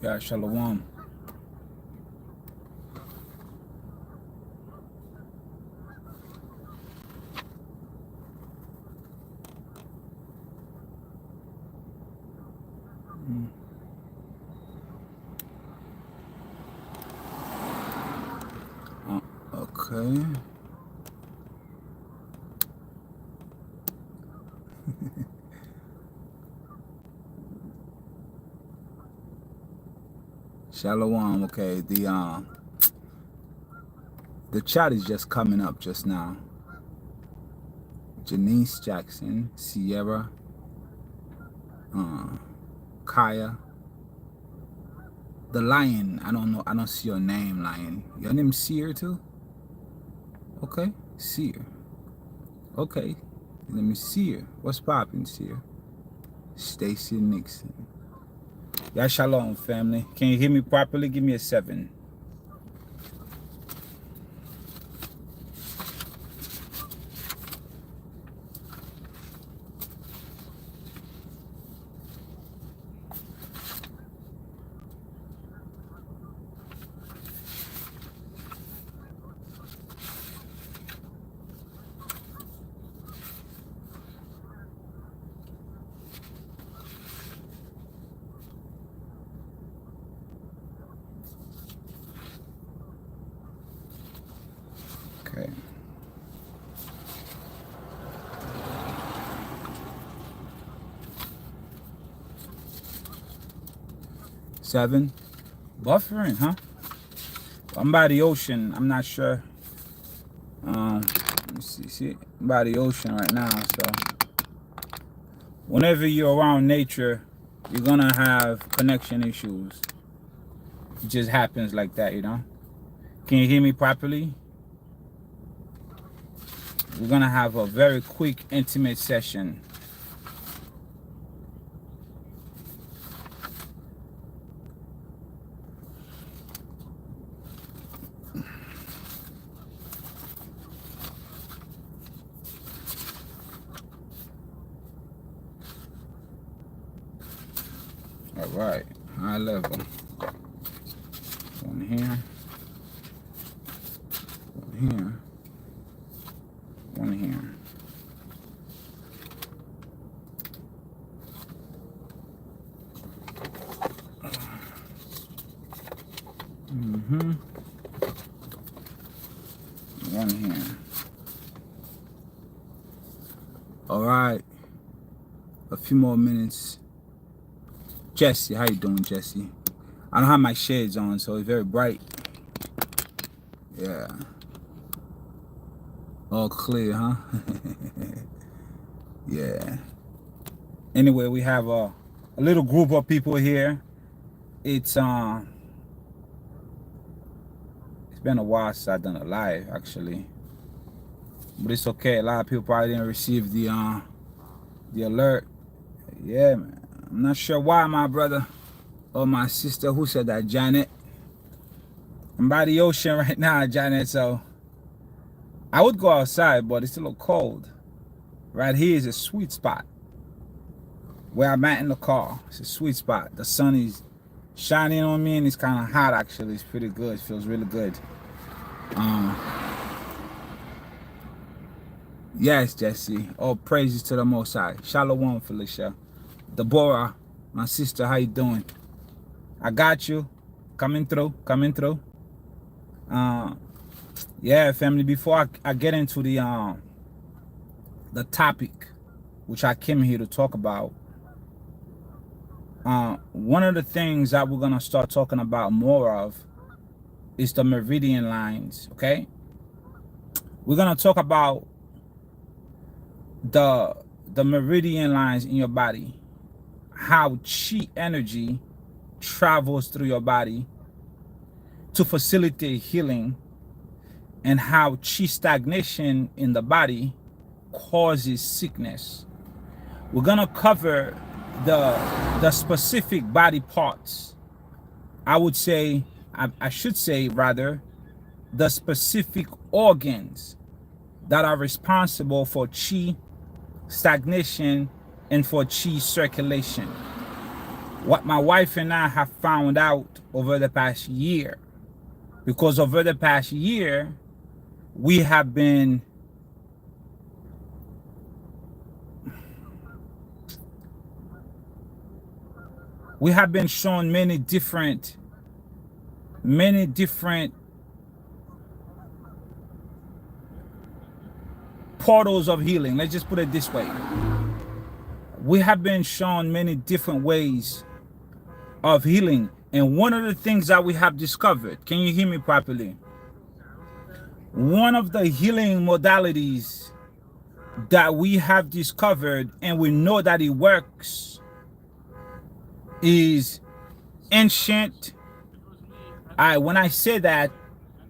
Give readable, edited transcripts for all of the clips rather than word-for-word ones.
Yeah, shalom. Okay. Shalom. Okay. The chat is just coming up just now. Janice Jackson, Sierra, Kaya, the Lion. I don't know. I don't see your name, Lion. Your name Seer too. Okay, Seer. Okay, let me see her. What's poppin', Seer? Stacy Nixon. Yeah, shalom, family. Can you hear me properly? Give me a 7. Okay. Seven. Buffering, huh? I'm by the ocean. I'm not sure. Let me see. I'm by the ocean right now, so whenever you're around nature, you're gonna have connection issues. It just happens like that, you know. Can you hear me properly? We're gonna have a very quick, intimate session. All right, high level. One here. One here. One here. One here. All right. A few more minutes. Jesse, how you doing, Jesse? I don't have my shades on, so it's very bright. Yeah. All clear, huh? Yeah. Anyway, we have a little group of people here. It's been a while since I've done a live, actually, but it's okay. A lot of people probably didn't receive the alert. Yeah, man. I'm not sure why, my brother or my sister. Who said that? Janet. I'm by the ocean right now, Janet, so I would go outside, but it's a little cold. Right here is a sweet spot where I'm at in the car. It's a sweet spot. The sun is shining on me and it's kind of hot, actually. It's pretty good. It feels really good. Yes, Jesse. All praises to the Most High. Shalom, Felicia. Deborah, my sister, how you doing? I got you. Coming through. Yeah, family, before I get into the topic, which I came here to talk about, one of the things that we're going to start talking about more of is the meridian lines, okay? We're going to talk about the meridian lines in your body, how chi energy travels through your body to facilitate healing, and how chi stagnation in the body causes sickness. We're gonna cover the specific body parts. I would say, I should say rather, the specific organs that are responsible for chi stagnation and for chi circulation. what my wife and I have found out over the past year. Because over the past year, we have been shown many different portals of healing. Let's just put it this way. We have been shown many different ways of healing. And one of the things that we have discovered, can you hear me properly? One of the healing modalities that we have discovered, and we know that it works, is ancient. When I say that,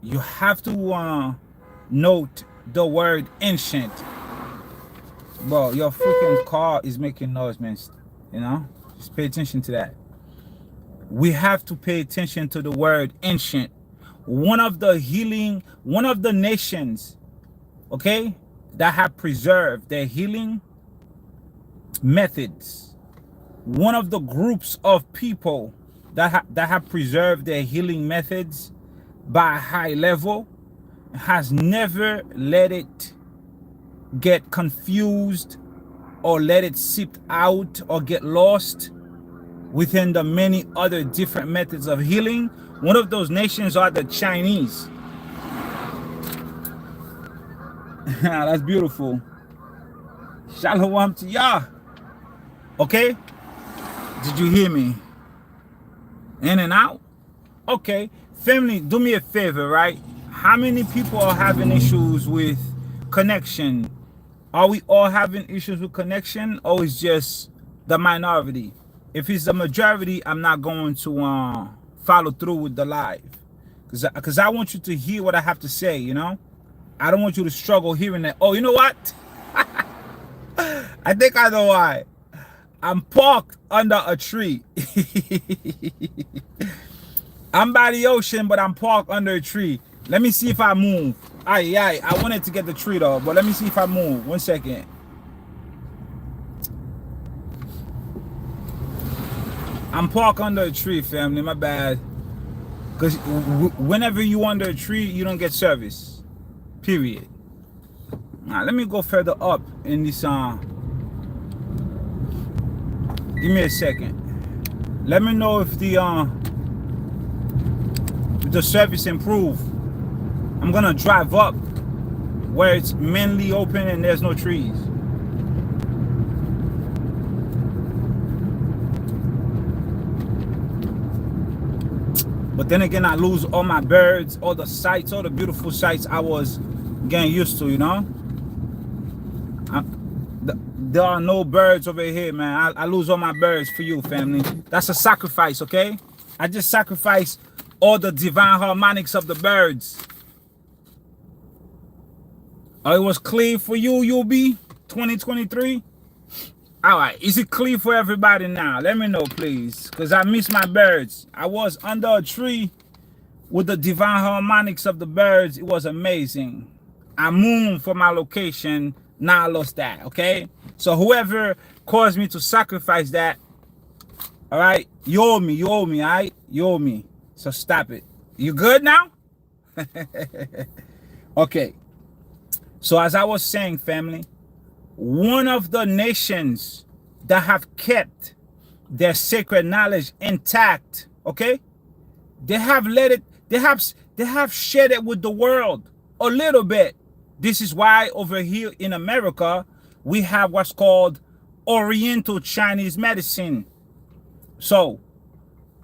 you have to note the word ancient. Bro, your freaking car is making noise, man. You know, just pay attention to that. We have to pay attention to the word ancient. One of the nations, okay, that have preserved their healing methods. One of the groups of people that have preserved their healing methods by a high level has never let it get confused or let it seep out or get lost within the many other different methods of healing. One of those nations are the Chinese. That's beautiful. Shalom to y'all. Okay? Did you hear me? In and out? Okay. Family, do me a favor, right? How many people are having issues with connection? Are we all having issues with connection, or is just the minority? If it's the majority, I'm not going to follow through with the live, because I want you to hear what I have to say. You know, I don't want you to struggle hearing that. Oh, you know what? I think I know why. I'm parked under a tree. I'm by the ocean, but I'm parked under a tree. Let me see if I move. I wanted to get the tree though, but let me see if I move. 1 second. I'm parked under a tree, family. My bad. Because whenever you under a tree, you don't get service. Period. Now, let me go further up in this. Give me a second. Let me know if the service improve. I'm gonna drive up where it's mainly open and there's no trees. But then again, I lose all my birds, all the sights, all the beautiful sights I was getting used to, you know? There are no birds over here, man. I lose all my birds for you, family. That's a sacrifice, okay? I just sacrificed all the divine harmonics of the birds. Oh, it was clear for you, UB 2023? All right, is it clear for everybody now? Let me know, please, because I miss my birds. I was under a tree with the divine harmonics of the birds. It was amazing. I moved from my location. Now I lost that, okay? So whoever caused me to sacrifice that, all right, you owe me, all right? You owe me. So stop it. You good now? Okay. So as I was saying, family, one of the nations that have kept their sacred knowledge intact, okay? They have let it, they have shared it with the world a little bit. This is why over here in America, we have what's called Oriental Chinese medicine. So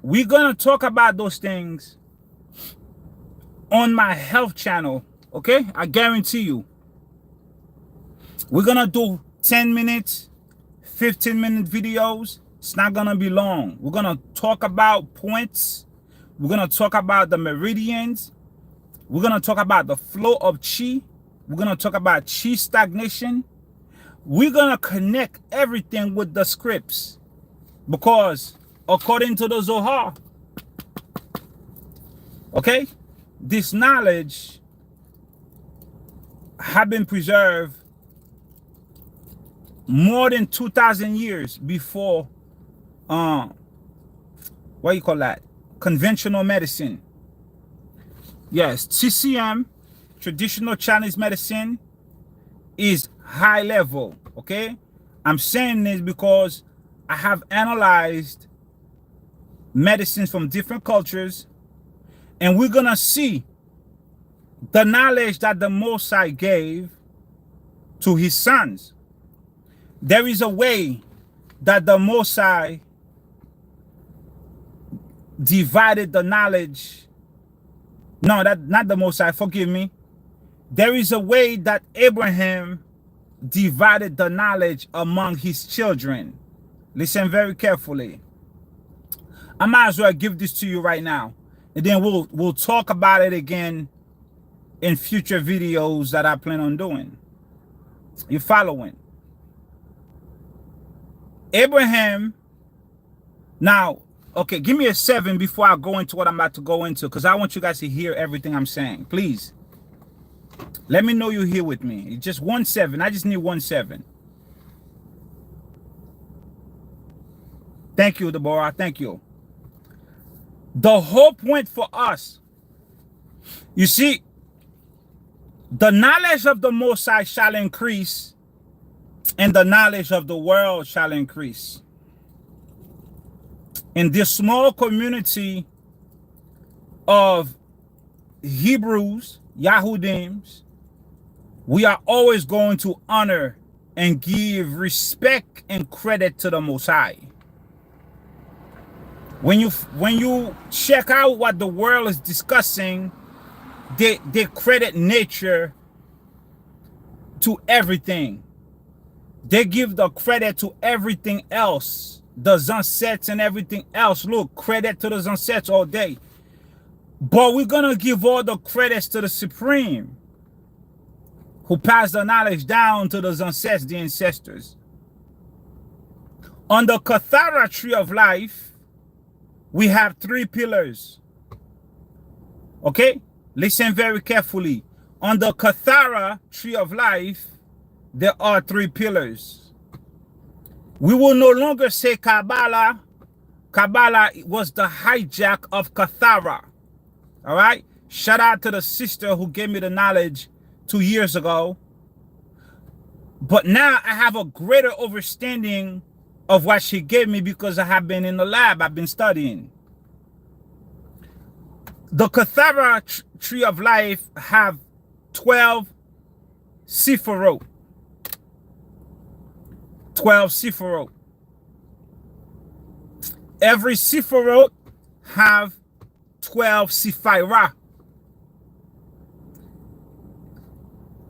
we're gonna talk about those things on my health channel, okay? I guarantee you. We're gonna do 10 minutes, 15-minute videos. It's not gonna be long. We're gonna talk about points. We're gonna talk about the meridians. We're gonna talk about the flow of chi. We're gonna talk about chi stagnation. We're gonna connect everything with the scripts, because according to the Zohar, okay, this knowledge have been preserved more than 2,000 years before what you call that? Conventional medicine. Yes, TCM, traditional Chinese medicine, is high level, okay? I'm saying this because I have analyzed medicines from different cultures, and we're gonna see the knowledge that the Most High gave to his sons. There is a way that the Most High divided the knowledge. No, that not the Most High, forgive me. There is a way that Abraham divided the knowledge among his children. Listen very carefully. I might as well give this to you right now, and then we'll talk about it again in future videos that I plan on doing. You following? Abraham. Now, okay, give me a 7 before I go into what I'm about to go into, because I want you guys to hear everything I'm saying. Please. Let me know you're here with me. Just 1 7. I just need 1 7. Thank you, Deborah. Thank you. The whole point for us, you see, the knowledge of the Most High shall increase, and the knowledge of the world shall increase. In this small community of Hebrews, Yahudims, we are always going to honor and give respect and credit to the Most High. When you check out what the world is discussing, they credit nature to everything. They give the credit to everything else, the sunsets and everything else. Look, credit to the sunsets all day. But we're going to give all the credits to the Supreme, who passed the knowledge down to the sunsets, the ancestors. On the Kathara tree of life, we have 3 pillars. Okay? Listen very carefully. On the Kathara tree of life, there are 3 pillars. We will no longer say Kabbalah. Kabbalah was the hijack of Kathara. All right? Shout out to the sister who gave me the knowledge 2 years ago. But now I have a greater understanding of what she gave me because I have been in the lab. I've been studying. The Kathara tree of life have 12 Sephiroth. 12 Sephiroth. Every Sephiroth have 12 Sephirah.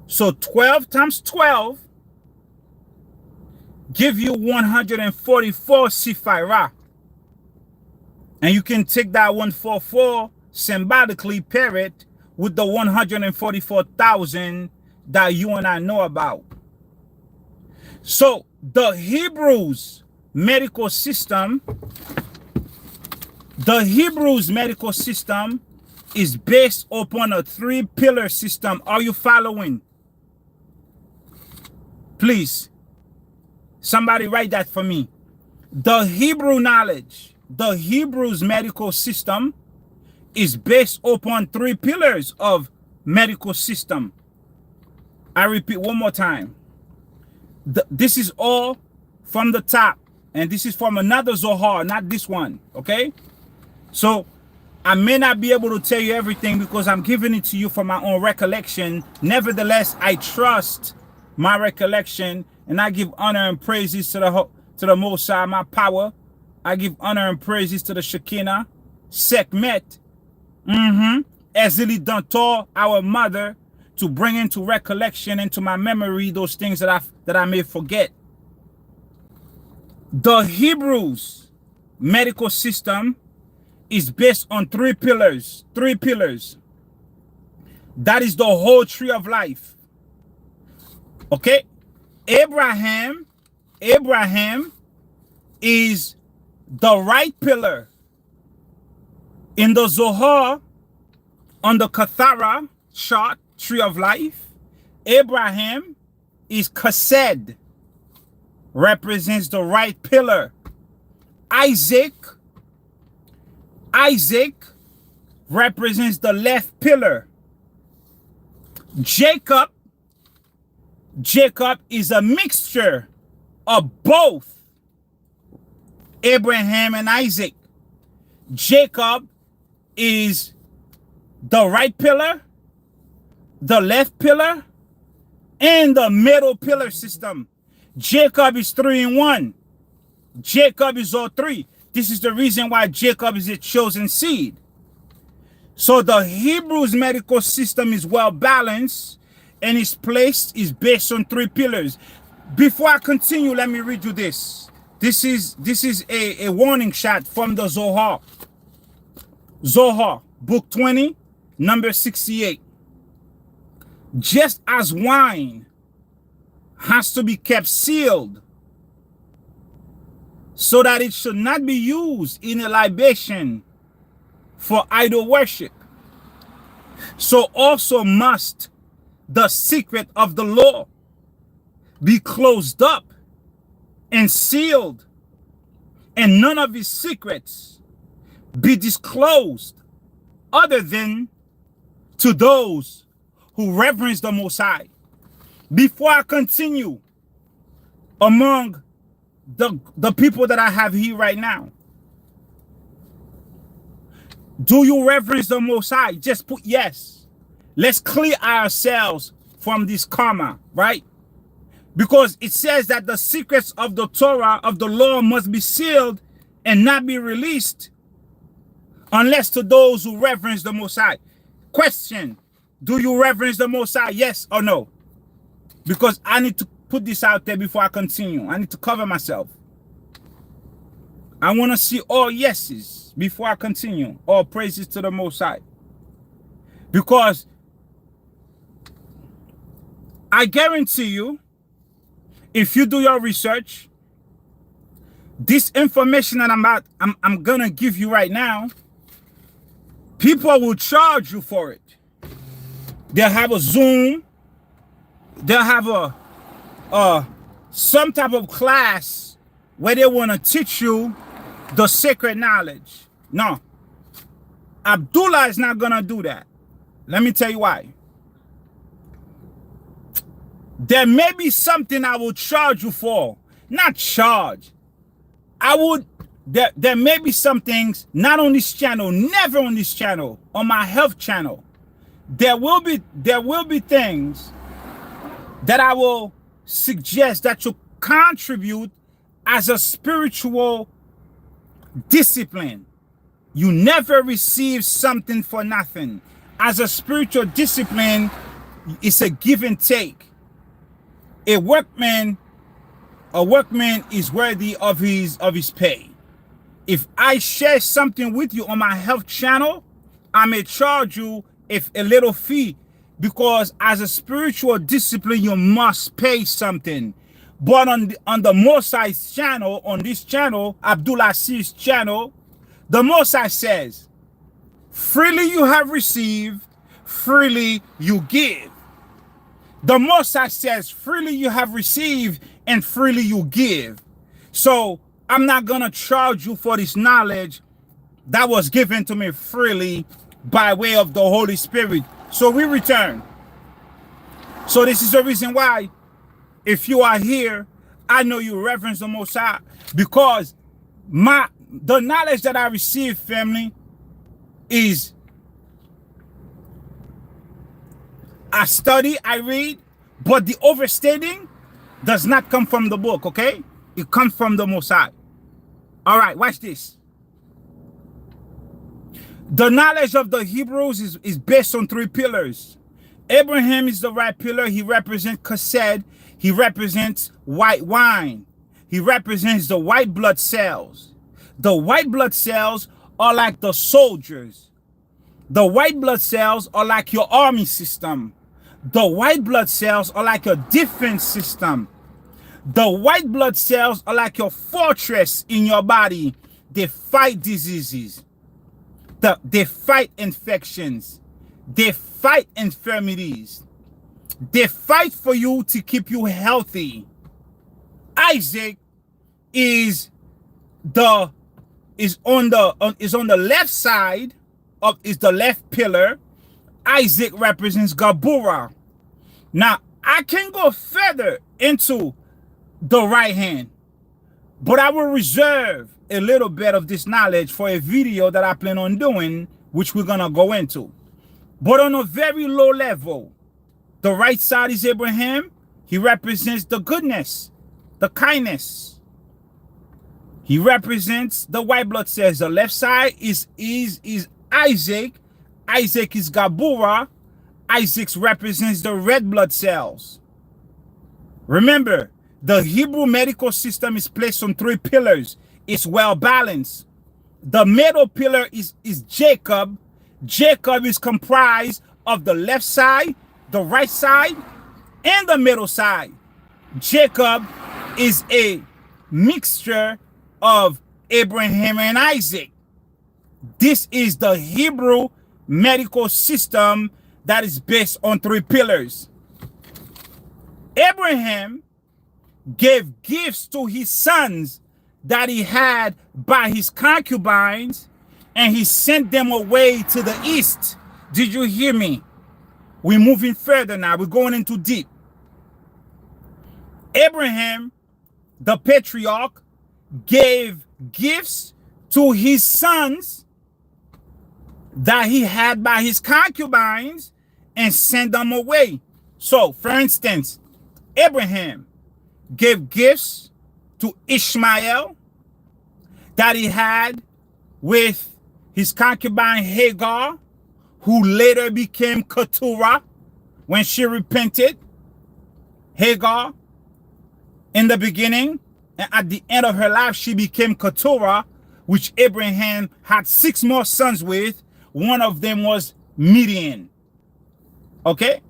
So 12 times 12 give you 144 Sephirah. And you can take that 144, symbolically pair it with the 144,000 that you and I know about. So the Hebrews medical system, is based upon a 3-pillar system. Are you following? Please, somebody write that for me. The Hebrew knowledge, the Hebrews medical system is based upon 3 pillars of medical system. I repeat one more time. This is all from the top, and this is from another Zohar, not this one, okay? So I may not be able to tell you everything because I'm giving it to you from my own recollection. Nevertheless, I trust my recollection, and I give honor and praises to the Most High, my power. I give honor and praises to the Shekinah, Sekhmet, Ezili Dantor, our mother, to bring into recollection, into my memory, those things that I may forget. The Hebrews medical system is based on 3 pillars. 3 pillars. That is the whole tree of life. Okay? Abraham is the right pillar. In the Zohar, on the Kathara chart, tree of life, Abraham is Chesed, represents the right pillar. Isaac Isaac represents the left pillar. Jacob is a mixture of both Abraham and Isaac. Jacob is the right pillar, the left pillar, and the middle pillar system. Jacob is 3 in 1. Jacob is all three. This is the reason why Jacob is a chosen seed. So the Hebrews medical system is well balanced, and its place is based on 3 pillars. Before I continue, let me read you this. This is a warning shot from the Zohar. Zohar, book 20, number 68. Just as wine has to be kept sealed so that it should not be used in a libation for idol worship, so also must the secret of the law be closed up and sealed, and none of his secrets be disclosed other than to those who reverence the Most High. Before I continue, among the people that I have here right now, do you reverence the Most High? Just put yes. Let's clear ourselves from this karma, right? Because it says that the secrets of the Torah, of the law, must be sealed and not be released unless to those who reverence the Most High. Question, do you reverence the Most High? Yes or no? Because I need to put this out there before I continue. I need to cover myself. I want to see all yeses before I continue. All praises to the Most High. Because I guarantee you, if you do your research, this information that I'm gonna give you right now, people will charge you for it. They'll have a Zoom, they'll have some type of class where they want to teach you the sacred knowledge. No, Abdullah is not gonna do that. Let me tell you why. There may be something I will charge you for. Not charge. There may be some things, not on this channel, never on this channel, on my health channel. There will be things that I will suggest that you contribute as a spiritual discipline. You never receive something for nothing. As a spiritual discipline, it's a give and take. A workman is worthy of his pay. If I share something with you on my health channel, I may charge you a little fee, because as a spiritual discipline, you must pay something. But on the Mosai's channel, on this channel, Abdullah C's channel, the Mosai says, freely you have received, freely you give. The Mosai says, freely you have received and freely you give. So I'm not going to charge you for this knowledge that was given to me freely by way of the Holy Spirit. So we return. So this is the reason why, if you are here, I know you reverence the Most High, because the knowledge that I received, family, is I study, I read, but the overstating does not come from the book, okay? It comes from the Most High. All right, watch this. The knowledge of the Hebrews is based on 3 pillars. Abraham is the right pillar. He represents chesed. He represents white wine. He represents the white blood cells. The white blood cells are like the soldiers. The white blood cells are like your army system. The white blood cells are like your defense system. The white blood cells are like your fortress in your body. They fight diseases. They fight infections. They fight infirmities. They fight for you to keep you healthy. Isaac is the is on the left side of is the left pillar. Isaac represents Gabura. Now I can go further into the right hand, but I will reserve a little bit of this knowledge for a video that I plan on doing, which we're gonna go into. But on a very low level, the right side is Abraham. He represents the goodness, the kindness. He represents the white blood cells. The left side is Isaac. Isaac is Gabura. Isaac represents the red blood cells. Remember, the Hebrew medical system is placed on 3 pillars. It's well balanced. The middle pillar is Jacob. Jacob is comprised of the left side, the right side, and the middle side. Jacob is a mixture of Abraham and Isaac. This is the Hebrew medical system that is based on 3 pillars. Abraham gave gifts to his sons that he had by his concubines, and he sent them away to the east. Did you hear me? We're moving further now. We're going into deep. Abraham, the patriarch, gave gifts to his sons that he had by his concubines and sent them away. So, for instance, Abraham gave gifts to Ishmael that he had with his concubine Hagar, who later became Keturah when she repented. Hagar, in the beginning, and at the end of her life, she became Keturah, which Abraham had 6 more sons with. One of them was Midian. Okay?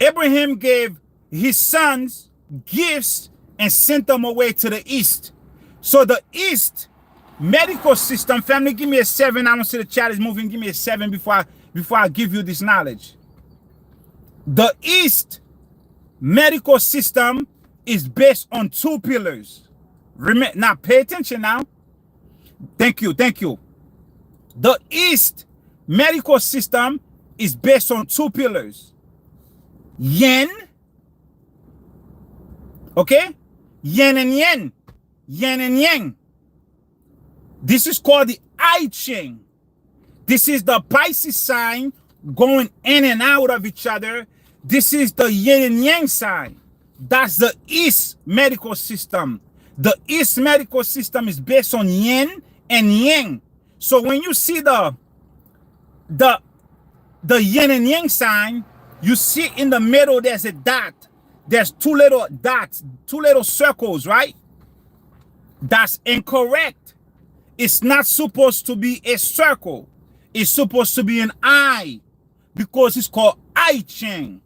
Abraham gave his sons gifts and sent them away to the east. So the east medical system, family, give me a 7. I don't see the chat is moving. Give me a 7 before I give you this knowledge. The east medical system is based on 2 pillars. Remember, now pay attention now. Thank you. The east medical system is based on 2 pillars. Yin. Okay? Yin and yin. Yin and yang. This is called the I Ching. This is the Pisces sign going in and out of each other. This is the yin and yang sign. That's the East medical system. The East medical system is based on yin and yang. So when you see the yin and yang sign, you see in the middle there's a dot. There's 2 little dots, 2 little circles, right? That's incorrect. It's not supposed to be a circle. It's supposed to be an eye, because it's called I Ching.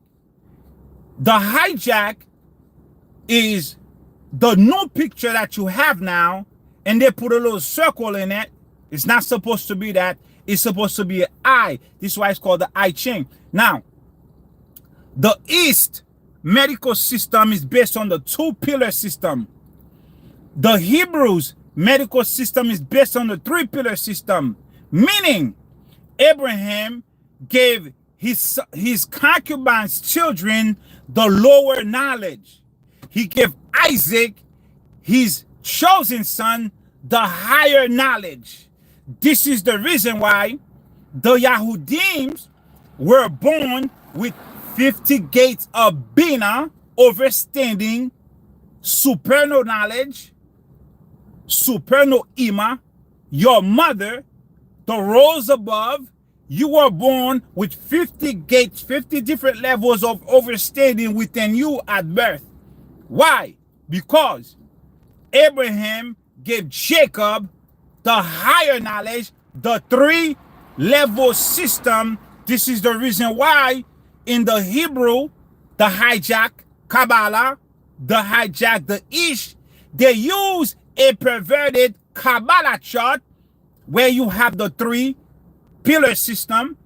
The hijack is the new picture that you have now, and they put a little circle in it. It's not supposed to be that. It's supposed to be an eye. This is why it's called the I Ching. Now, the East medical system is based on the 2-pillar system. The Hebrews medical system is based on the 3-pillar system, meaning Abraham gave his concubines' children the lower knowledge. He gave Isaac, his chosen son, the higher knowledge. This is the reason why the Yahudims were born with 50 gates of Bina, overstanding, supernal knowledge, supernal Ima, your mother, the rose above. You were born with 50 gates, 50 different levels of overstanding within you at birth. Why? Because Abraham gave Jacob the higher knowledge, the 3-level system. This is the reason why in the Hebrew, the hijack, Kabbalah, the hijack, the Ish, they use a perverted Kabbalah chart where you have the 3-pillar system,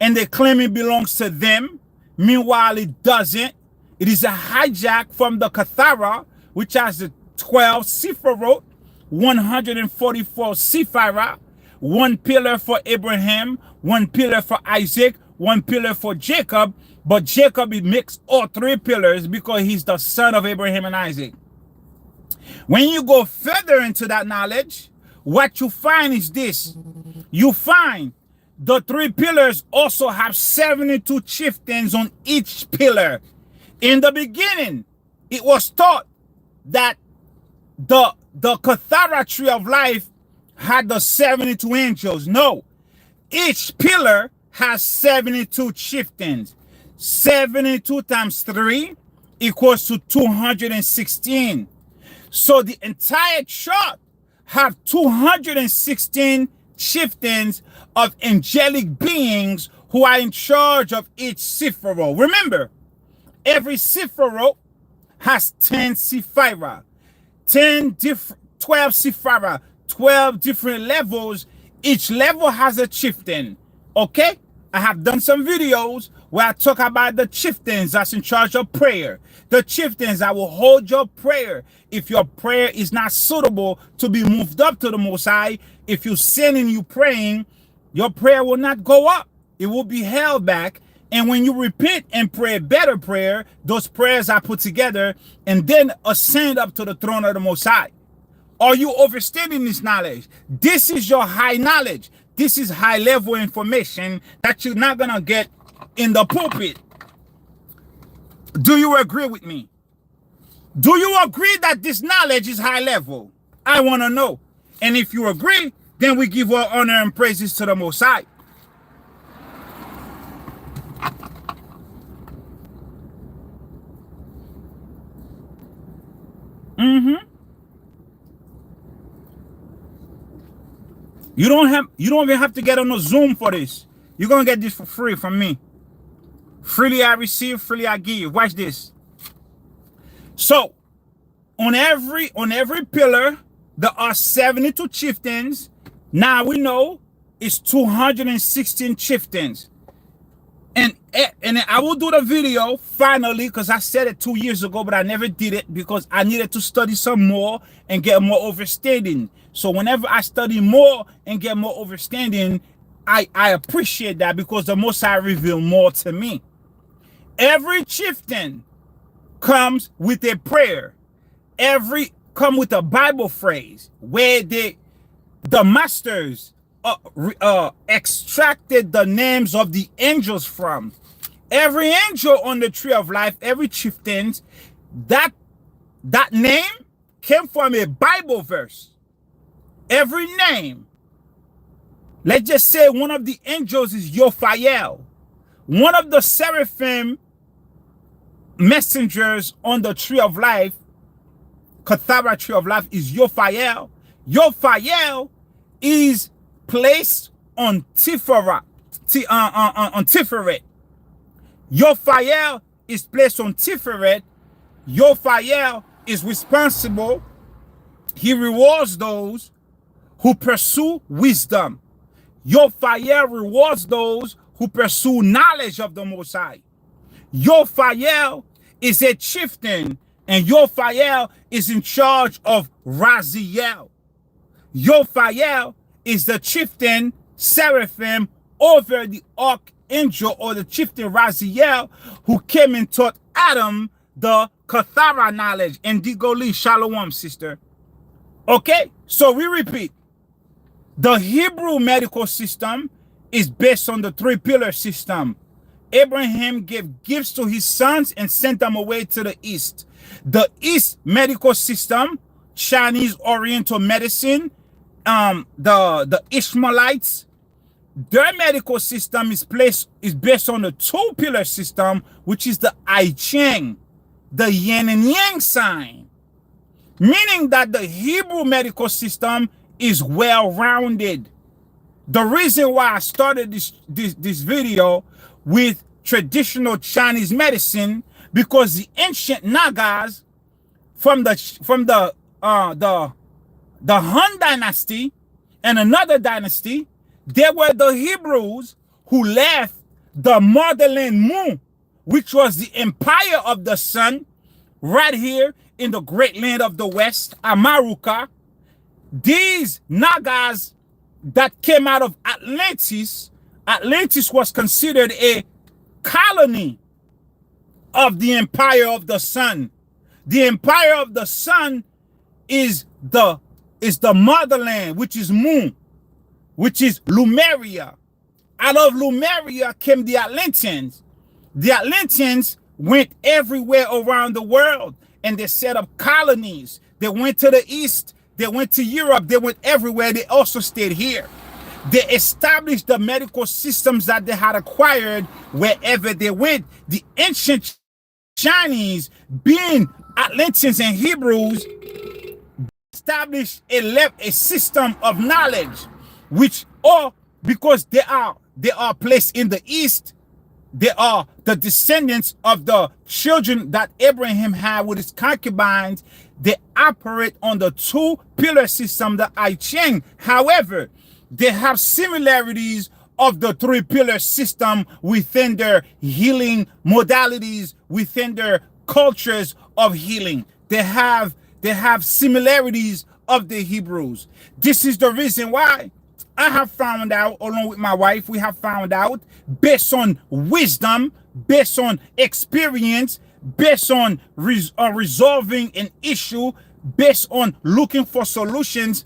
and they claim it belongs to them. Meanwhile, it doesn't. It is a hijack from the Kathara, which has the 12 Sephiroth, 144 Sephirah, one pillar for Abraham, one pillar for Isaac, one pillar for Jacob. But Jacob, he makes all three pillars because he's the son of Abraham and Isaac. When you go further into that knowledge, what you find is this. You find the three pillars also have 72 chieftains on each pillar. In the beginning, it was taught that the Kathara tree of life had the 72 angels. No, each pillar has 72 chieftains. 72 times 3 equals to 216. So the entire chart have 216 chieftains of angelic beings who are in charge of each Sephirah. Remember, every Sephirah has 10 Sephirah, 12 Sephirah, 12 different levels. Each level has a chieftain. Okay? I have done some videos where I talk about the chieftains that's in charge of prayer. The chieftains that will hold your prayer. If your prayer is not suitable to be moved up to the Most High, if you sin and you praying, your prayer will not go up. It will be held back. And when you repent and pray a better prayer, those prayers are put together and then ascend up to the throne of the Most High. Are you overstating this knowledge? This is your high knowledge. This is high level information that you're not going to get in the pulpit. Do you agree with me? Do you agree that this knowledge is high level? I want to know. And if you agree, then we give all honor and praises to the Most High. You don't even have to get on a Zoom for this. You're gonna get this for free from me. Freely I receive, freely I give. Watch this. So on every pillar, there are 72 chieftains. Now we know it's 216 chieftains. And I will do the video finally, because I said it 2 years ago, but I never did it because I needed to study some more and get more understanding. So whenever I study more and get more understanding, I appreciate that because the Most High reveal more to me. Every chieftain comes with a prayer. Come with a Bible phrase where the masters extracted the names of the angels from. Every angel on the tree of life, every chieftain, that name came from a Bible verse. Every name. Let's just say one of the angels is Yophael. One of the seraphim messengers on the tree of life, Kathara tree of life, is Yophael. Yophael is placed on Tiferet. Yophael is placed on Tiferet. Yophael is responsible. He rewards those who pursue wisdom. Yophael rewards those who pursue knowledge of the Most High. Yophael is a chieftain, and Yophael is in charge of Raziel. Yophael is the chieftain seraphim over the archangel, or the chieftain Raziel, who came and taught Adam the Kathara knowledge. And Digoli, Shalom, sister. Okay, so we repeat. The Hebrew medical system is based on the three-pillar system. Abraham gave gifts to his sons and sent them away to the east. The East medical system, Chinese Oriental medicine, the Ishmaelites, their medical system is based on the two-pillar system, which is the I Ching, the yin and yang sign, meaning that the Hebrew medical system is well-rounded. The reason why I started this video with traditional Chinese medicine, because the ancient Nagas from the Han dynasty and another dynasty, they were the Hebrews who left the motherland Mu, which was the empire of the sun, right here in the great land of the West, Amaruka. these Nagas that came out of Atlantis, Atlantis was considered a colony of the Empire of the Sun. The Empire of the Sun is the motherland, which is Moon, which is Lemuria. Out of Lemuria came the Atlanteans. The Atlanteans went everywhere around the world and they set up colonies. They went to the east, they went to Europe, they went everywhere. They also stayed here. They established the medical systems that they had acquired wherever they went. The ancient Chinese, being Atlanteans and Hebrews, established a system of knowledge, which all because they are placed in the east. They are the descendants of the children that Abraham had with his concubines. They operate on the two pillar system, the I Ching. However, they have similarities of the three pillar system within their healing modalities, within their cultures of healing. They have similarities of the Hebrews. This is the reason why I have found out, along with my wife, we have found out, based on wisdom, based on experience, based on resolving an issue, based on looking for solutions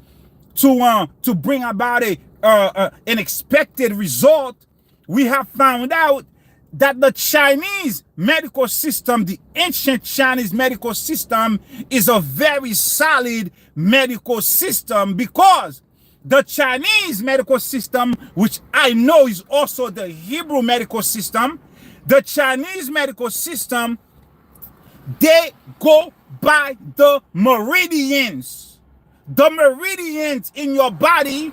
to bring about an expected result, we have found out that the Chinese medical system, the ancient Chinese medical system, is a very solid medical system, because the Chinese medical system, which I know is also the Hebrew medical system, the Chinese medical system, they go by the meridians. The meridians in your body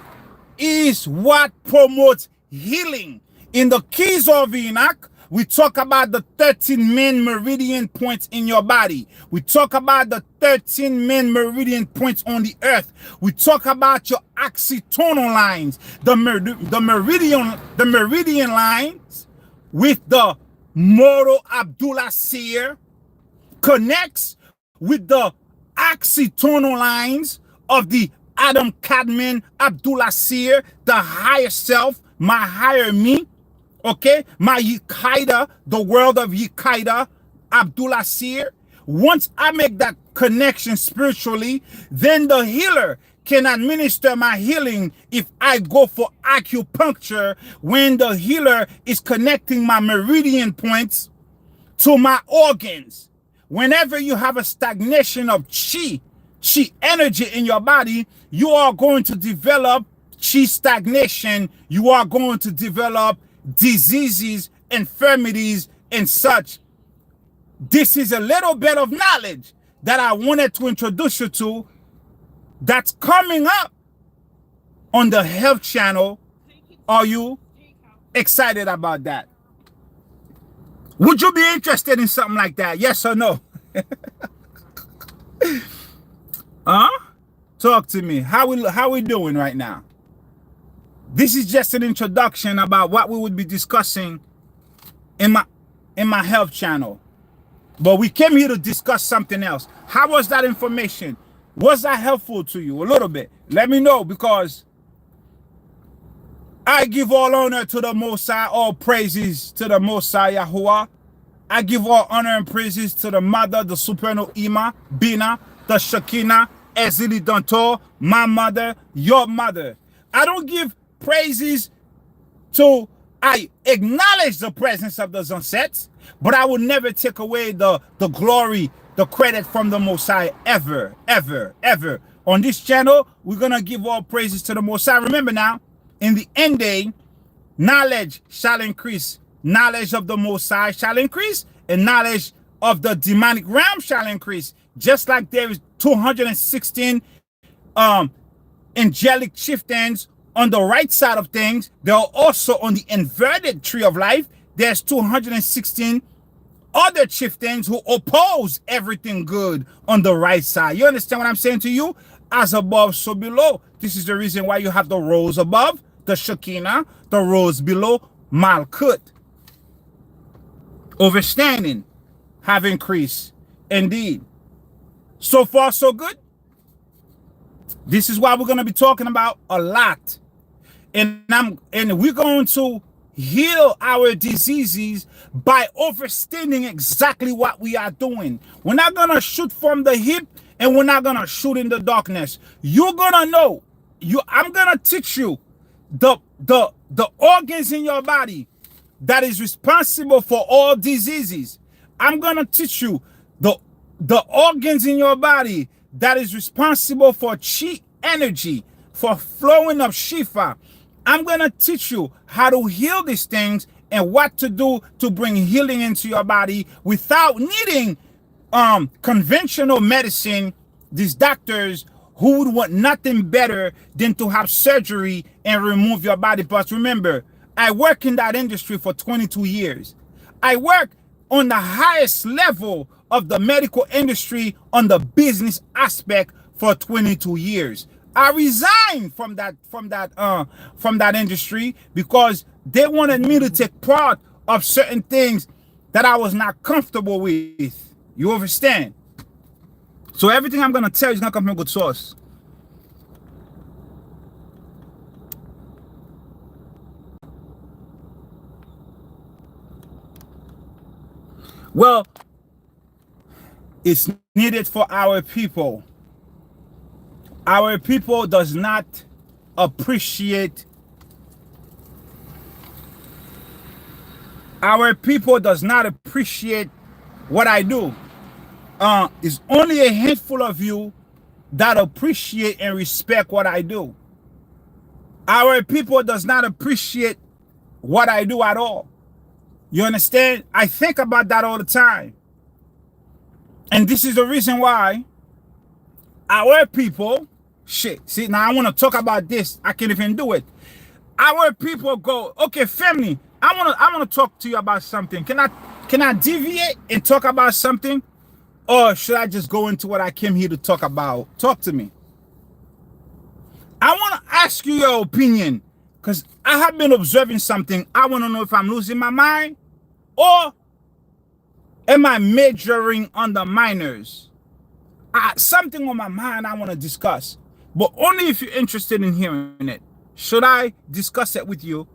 is what promotes healing. In the Keys of Enoch, we talk about the 13 main meridian points in your body. We talk about the 13 main meridian points on the earth. We talk about your oxytonal lines, the meridian lines with the Moro Abdullah Seer connects with the oxytonal lines of the Adam Kadmon Abdullah Seer, the higher self, my higher me. Okay, my Yikaida, the world of Yikaida, Abdullah Seer. Once I make that connection spiritually, then the healer can administer my healing if I go for acupuncture, when the healer is connecting my meridian points to my organs. Whenever you have a stagnation of chi energy in your body, you are going to develop chi stagnation. You are going to develop diseases, infirmities, and such. This is a little bit of knowledge that I wanted to introduce you to that's coming up on the Health Channel. Are you excited about that? Would you be interested in something like that? Yes or no? Huh? Talk to me. How we doing right now? This is just an introduction about what we would be discussing in my Health Channel. But we came here to discuss something else. How was that information? Was that helpful to you? A little bit. Let me know, because I give all honor to the Most High, all praises to the Most High Yahuwah. I give all honor and praises to the Mother, the Supernal Ima, Bina, the Shekinah, Ezili Dantor, my mother, your mother. I don't give praises to, I acknowledge the presence of the Zonsets, but I will never take away the glory, the credit from the Most High, ever, ever, ever. On this channel, we're going to give all praises to the Most High. Remember now, in the end day, knowledge shall increase. Knowledge of the Most High shall increase, and knowledge of the demonic realm shall increase. Just like there is 216 angelic chieftains on the right side of things, there are also on the inverted tree of life, there's 216 other chieftains who oppose everything good on the right side. You understand what I'm saying to you? As above, so below. This is the reason why you have the rows above, the Shekinah, the rows below, Malkut. Overstanding have increased. Indeed. So far, so good? This is what we're going to be talking about a lot. And we're going to heal our diseases by understanding exactly what we are doing. We're not going to shoot from the hip, and we're not going to shoot in the darkness. You're going to know. I'm going to teach you the organs in your body that is responsible for all diseases. I'm going to teach you the organs in your body that is responsible for chi energy, for flowing of Shifa. I'm going to teach you how to heal these things and what to do to bring healing into your body without needing conventional medicine. These doctors who would want nothing better than to have surgery and remove your body parts. Remember, I work in that industry for 22 years. I work on the highest level of the medical industry on the business aspect for 22 years. I resigned from that industry because they wanted me to take part of certain things that I was not comfortable with. You understand? So everything I'm gonna tell you is gonna come from a good source. Well, it's needed for our people. Our people does not appreciate. Our people does not appreciate what I do. It's only a handful of you that appreciate and respect what I do. Our people does not appreciate what I do at all. You understand? I think about that all the time. And this is the reason why our people, see, now I want to talk about this. I can't even do it. Our people go, okay, family, I want to talk to you about something. Can I deviate and talk about something? Or should I just go into what I came here to talk about? Talk to me. I want to ask you your opinion because I have been observing something. I want to know if I'm losing my mind or am I majoring on the minors? Something on my mind I want to discuss, but only if you're interested in hearing it. Should I discuss it with you?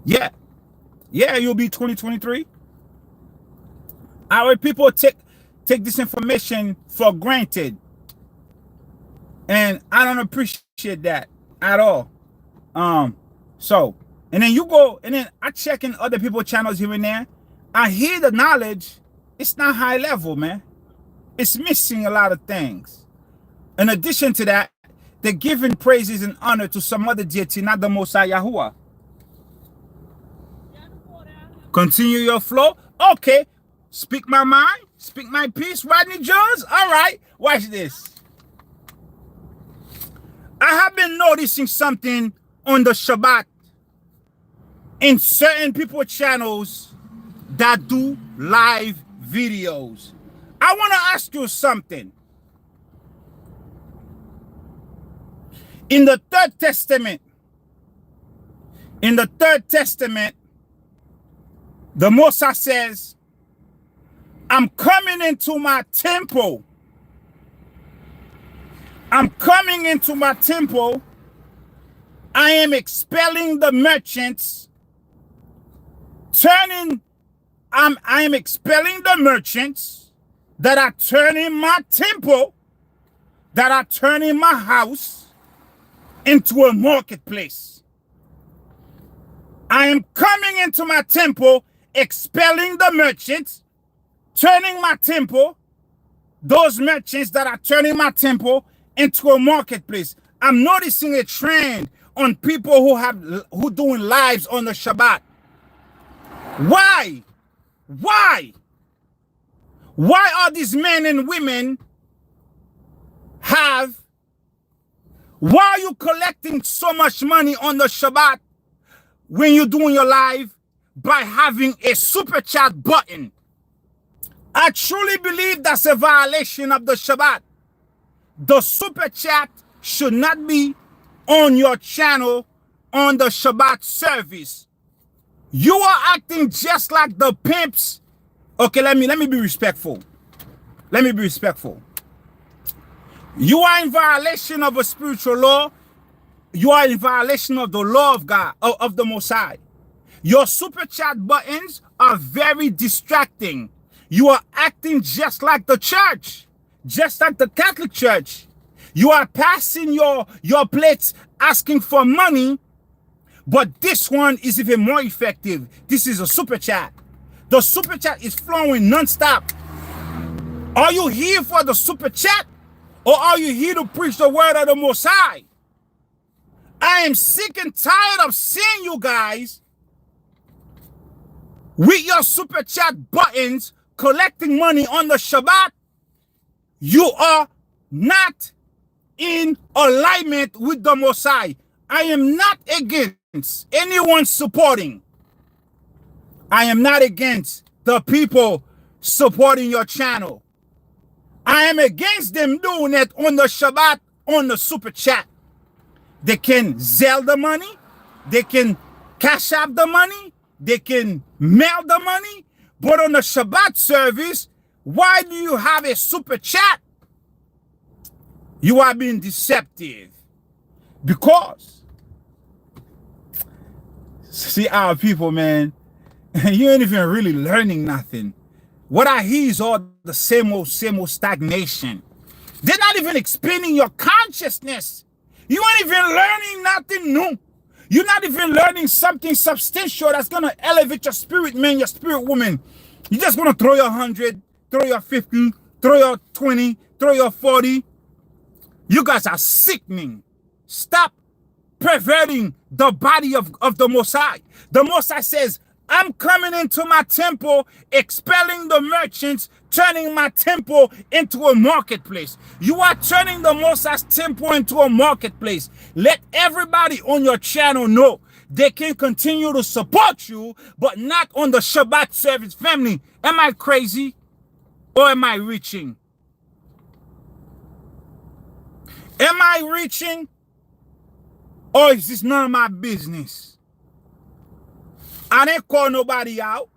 Yeah, you'll be 2023. Our people take this information for granted, and I don't appreciate that at all. So, and then you go, and then I check in other people's channels here and there. I hear the knowledge. It's not high level, man. It's missing a lot of things. In addition to that, they're giving praises and honor to some other deity, not the Most High Yahuwah. Continue your flow. Okay. Speak my mind. Speak my peace. Rodney Jones. All right. Watch this. I have been noticing something on the Shabbat in certain people's channels that do live videos. I want to ask you something. In the Third Testament, the Moses says, I'm coming into my temple. I'm coming into my temple. I am expelling the merchants. I am expelling the merchants that are turning my temple, that are turning my house into a marketplace. I am coming into my temple, expelling the merchants, turning my temple, those merchants that are turning my temple into a marketplace. I'm noticing a trend on people who doing lives on the Shabbat. Why? Why are these men and women why are you collecting so much money on the Shabbat when you're doing your live by having a super chat button? I truly believe that's a violation of the Shabbat. The super chat should not be on your channel on the Shabbat service. You are acting just like the pimps. Okay, let me be respectful. Let me be respectful. You are in violation of a spiritual law. You are in violation of the law of God, of the Most High. Your super chat buttons are very distracting. You are acting just like the church, just like the Catholic Church. You are passing your plates asking for money, but this one is even more effective. This is a super chat. The super chat is flowing non-stop. Are you here for the super chat, or are you here to preach the word of the Most High? I am sick and tired of seeing you guys with your super chat buttons collecting money on the Shabbat. You are not in alignment with the Most High. I am not against anyone supporting. I am not against the people supporting your channel. I am against them doing it on the Shabbat, on the super chat. They can Zelle the money. They can cash out the money. They can mail the money. But on the Shabbat service, why do you have a super chat? You are being deceptive. Because, see, our people, man, you ain't even really learning nothing. What I hear is all the same old stagnation. They're not even expanding your consciousness. You ain't even learning nothing new. You're not even learning something substantial that's going to elevate your spirit man, your spirit woman. You're just going to throw your 100, throw your 50, throw your 20, throw your 40. You guys are sickening. Stop perverting the body of the Most High. The Most High says, I'm coming into my temple, expelling the merchants, turning my temple into a marketplace. You are turning the Most High's temple into a marketplace. Let everybody on your channel know they can continue to support you, but not on the Shabbat service. Family, am I crazy or am I reaching? Am I reaching or is this none of my business? I didn't call nobody out.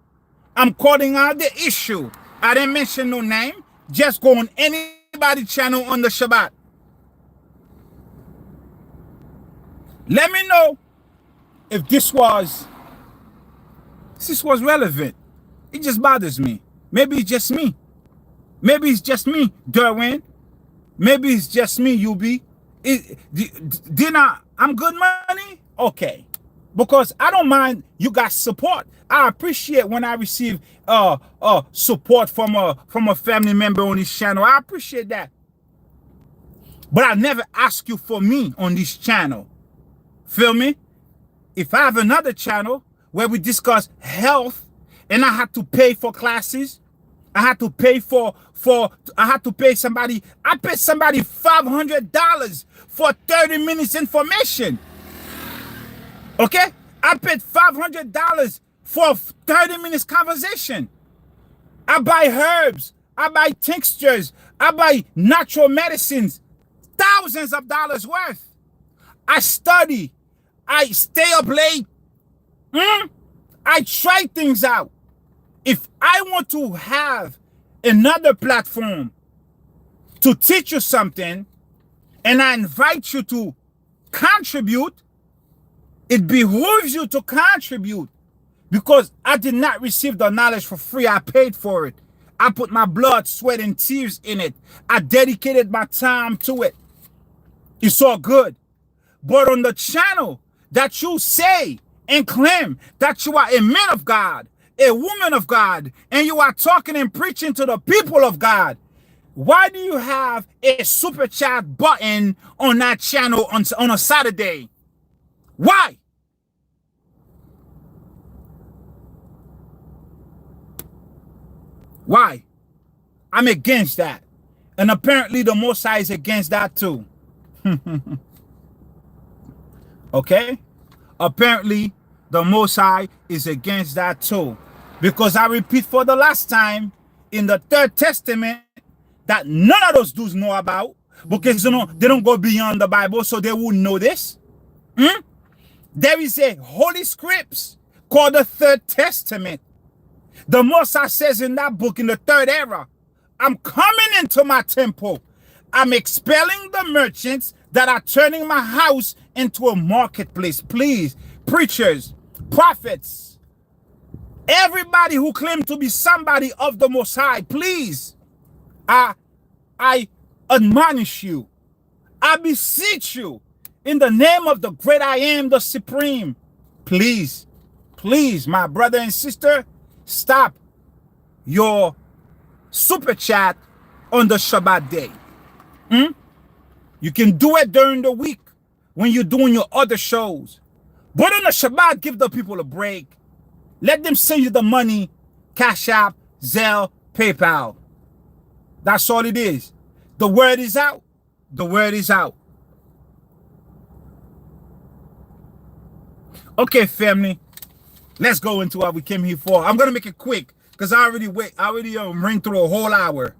I'm calling out the issue. I didn't mention no name. Just go on anybody's channel on the Shabbat. Let me know if this was relevant. It just bothers me. Maybe it's just me. Maybe it's just me, Derwin. Maybe it's just me, UB. I'm good money? Okay. Because I don't mind you guys support. I appreciate when I receive support from a family member on this channel. I appreciate that. But I never ask you for me on this channel. Feel me? If I have another channel where we discuss health and I have to pay for classes, I had to pay somebody, I paid somebody $500 for 30 minutes information. Okay? I paid $500 for 30 minutes conversation. I buy herbs. I buy tinctures. I buy natural medicines. Thousands of dollars worth. I study. I stay up late. I try things out. If I want to have another platform to teach you something and I invite you to contribute, it behooves you to contribute because I did not receive the knowledge for free. I paid for it. I put my blood, sweat, and tears in it. I dedicated my time to it. It's all good. But on the channel that you say and claim that you are a man of God, a woman of God, and you are talking and preaching to the people of God, why do you have a super chat button on that channel on a Saturday? Why? Why? I'm against that. And apparently the Most High is against that too. Okay? Apparently the Most High is against that too. Because I repeat for the last time, in the Third Testament, that none of those dudes know about, because they don't go beyond the Bible, so they wouldn't know this. There is a holy scripts called the Third Testament. The Most High says in that book, in the third era, I'm coming into my temple. I'm expelling the merchants that are turning my house into a marketplace. Please, preachers, prophets, everybody who claims to be somebody of the Most High, please, I admonish you. I beseech you in the name of the great I am, the supreme. Please, please, my brother and sister, stop your super chat on the Shabbat day. You can do it during the week when you're doing your other shows. But on the Shabbat, give the people a break. Let them send you the money, Cash App, Zelle, PayPal. That's all it is. The word is out. The word is out. Okay, family. Let's go into what we came here for. I'm gonna make it quick because I already ran through a whole hour.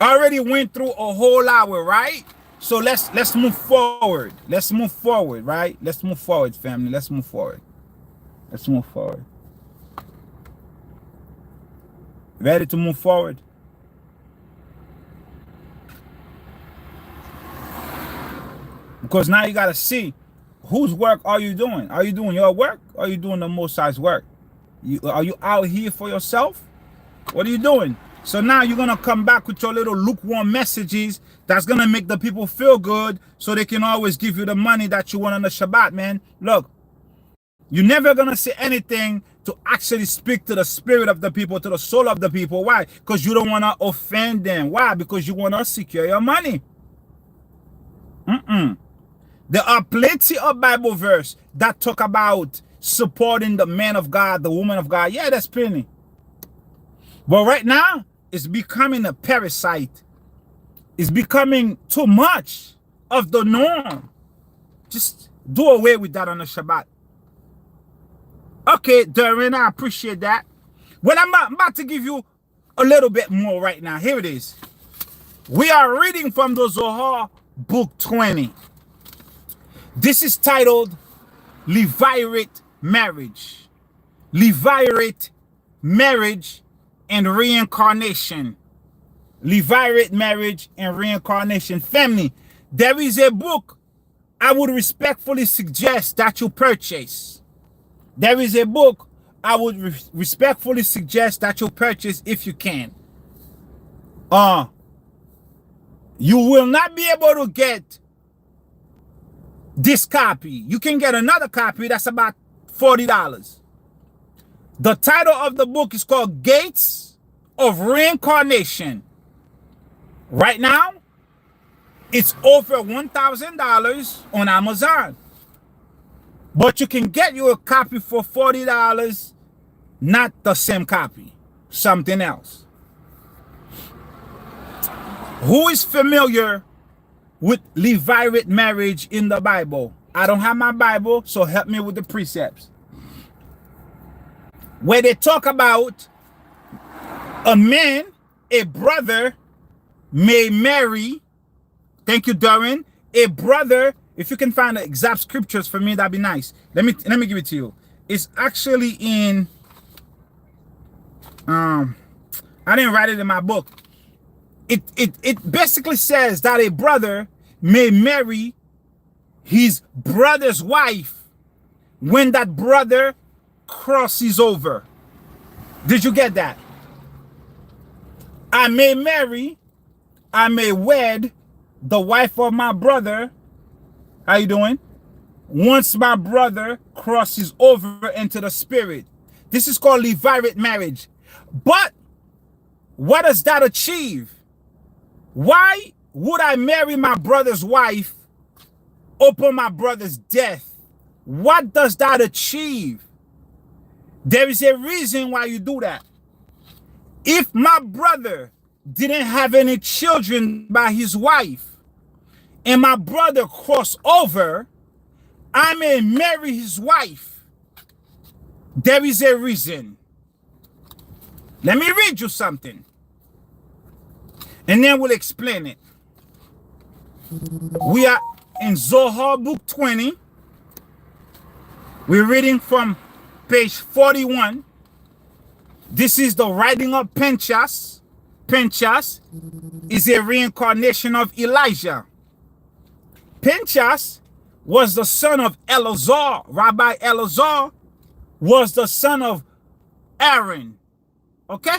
I already went through a whole hour, right? So let's move forward. Let's move forward, right? Let's move forward, family. Let's move forward. Let's move forward. Ready to move forward? Because now you gotta see whose work are you doing? Are you doing your work? Or are you doing the Most High's work? Are you out here for yourself? What are you doing? So now you're gonna come back with your little lukewarm messages that's gonna make the people feel good so they can always give you the money that you want on the Shabbat, man. Look, you're never gonna say anything to actually speak to the spirit of the people, to the soul of the people. Why? Because you don't wanna offend them. Why? Because you wanna secure your money. There are plenty of Bible verse that talk about supporting the man of God, the woman of God. Yeah, there's plenty. But right now, it's becoming a parasite. It's becoming too much of the norm. Just do away with that on the Shabbat. Okay, Darren, I appreciate that. Well, I'm about to give you a little bit more right now. Here it is. We are reading from the Zohar, book 20. This is titled Levirate Marriage. Levirate Marriage and Reincarnation. Levirate Marriage and Reincarnation. Family, there is a book I would respectfully suggest that you purchase. There is a book I would respectfully suggest that you purchase if you can. You will not be able to get this copy. You can get another copy that's about $40. The title of the book is called Gates of Reincarnation. Right now, it's over $1,000 on Amazon. But you can get you a copy for $40, not the same copy, something else. Who is familiar with Levirate marriage in the Bible? I don't have my Bible, so help me with the precepts. Where they talk about a man, a brother may marry, thank you, Darren, a brother. If you can find the exact scriptures for me, that'd be nice. Let me give it to you. It's actually in I didn't write it in my book. It basically says that a brother may marry his brother's wife when that brother crosses over. Did you get that? I may wed the wife of my brother. How you doing? Once my brother crosses over into the spirit. This is called Levirate marriage. But what does that achieve? Why would I marry my brother's wife upon my brother's death? What does that achieve? There is a reason why you do that. If my brother didn't have any children by his wife, and my brother crossed over, I may marry his wife. There is a reason. Let me read you something, and then we'll explain it. We are in Zohar book 20. We're reading from page 41. This is the writing of Penchas. Pinchas is a reincarnation of Elijah. Pinchas was the son of Eleazar. Rabbi Eleazar was the son of Aaron. Okay?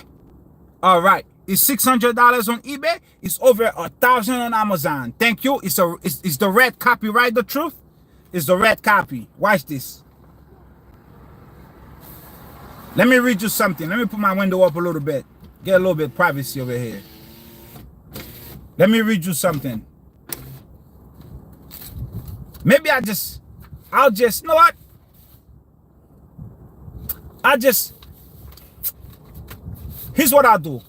All right. It's $600 on eBay. It's over 1,000 on Amazon. Thank you. It's the red copy, right? The truth? It's the red copy. Watch this. Let me read you something. Let me put my window up a little bit. Get a little bit of privacy over here. Let me read you something. Maybe you know what? Here's what I'll do.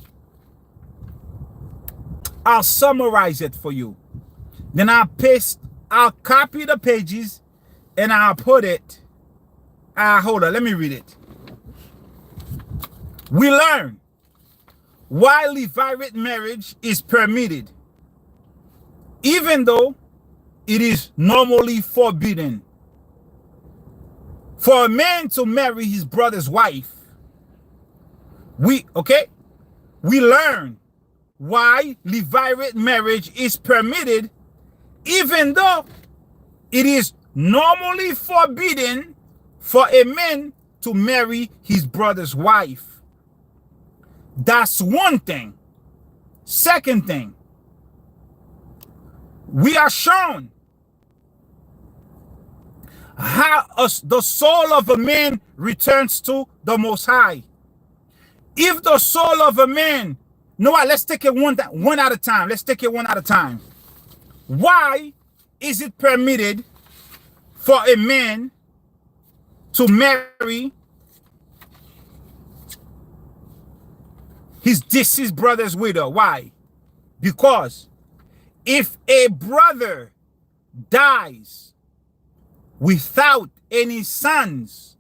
I'll summarize it for you. Then I'll copy the pages and I'll put it. Hold on, let me read it. We learn why Levirate marriage is permitted, even though it is normally forbidden. For a man to marry his brother's wife, we learn why Levirate marriage is permitted, even though it is normally forbidden for a man to marry his brother's wife. That's one thing. Second thing, we are shown how the soul of a man returns to the Most High. If the soul of a man, let's take it one at a time. Let's take it one at a time. Why is it permitted for a man to marry his deceased brother's widow? Why? Because if a brother dies without any sons,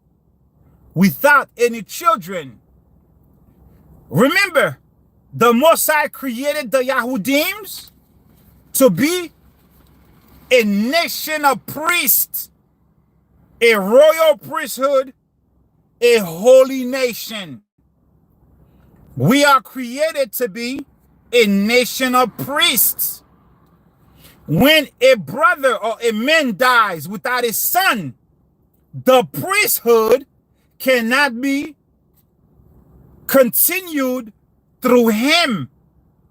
without any children, remember, the Most High created the Yahudims to be a nation of priests, a royal priesthood, a holy nation. We are created to be a nation of priests. When a brother or a man dies without a son, the priesthood cannot be continued through him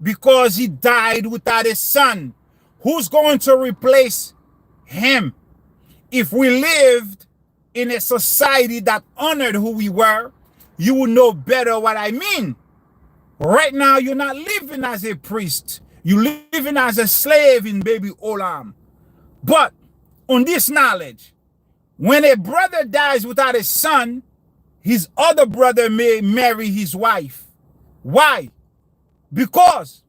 because he died without a son. Who's going to replace him? If we lived in a society that honored who we were, you would know better what I mean. Right now, you're not living as a priest. You're living as a slave in baby Olam. But on this knowledge, when a brother dies without a son, his other brother may marry his wife. Why? Because,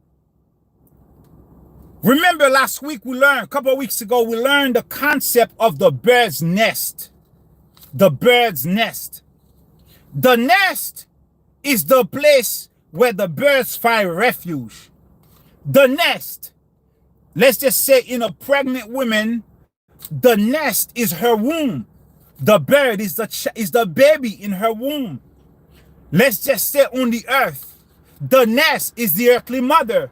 remember last week a couple of weeks ago, we learned the concept of the bird's nest. The bird's nest. The nest is the place where the birds find refuge. The nest, let's just say in a pregnant woman, the nest is her womb. The bird is the baby in her womb. Let's just say on the earth, the nest is the earthly mother.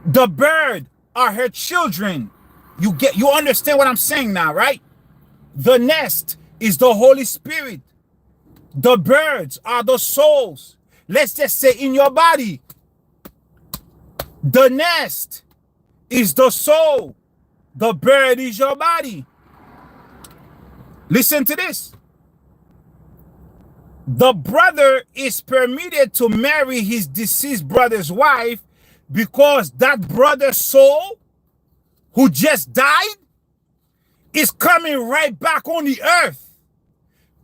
The bird are her children. You understand what I'm saying now, right? The nest is the Holy Spirit. The birds are the souls. Let's just say in your body. The nest is the soul. The bird is your body. Listen to this. The brother is permitted to marry his deceased brother's wife because that brother's soul who just died is coming right back on the earth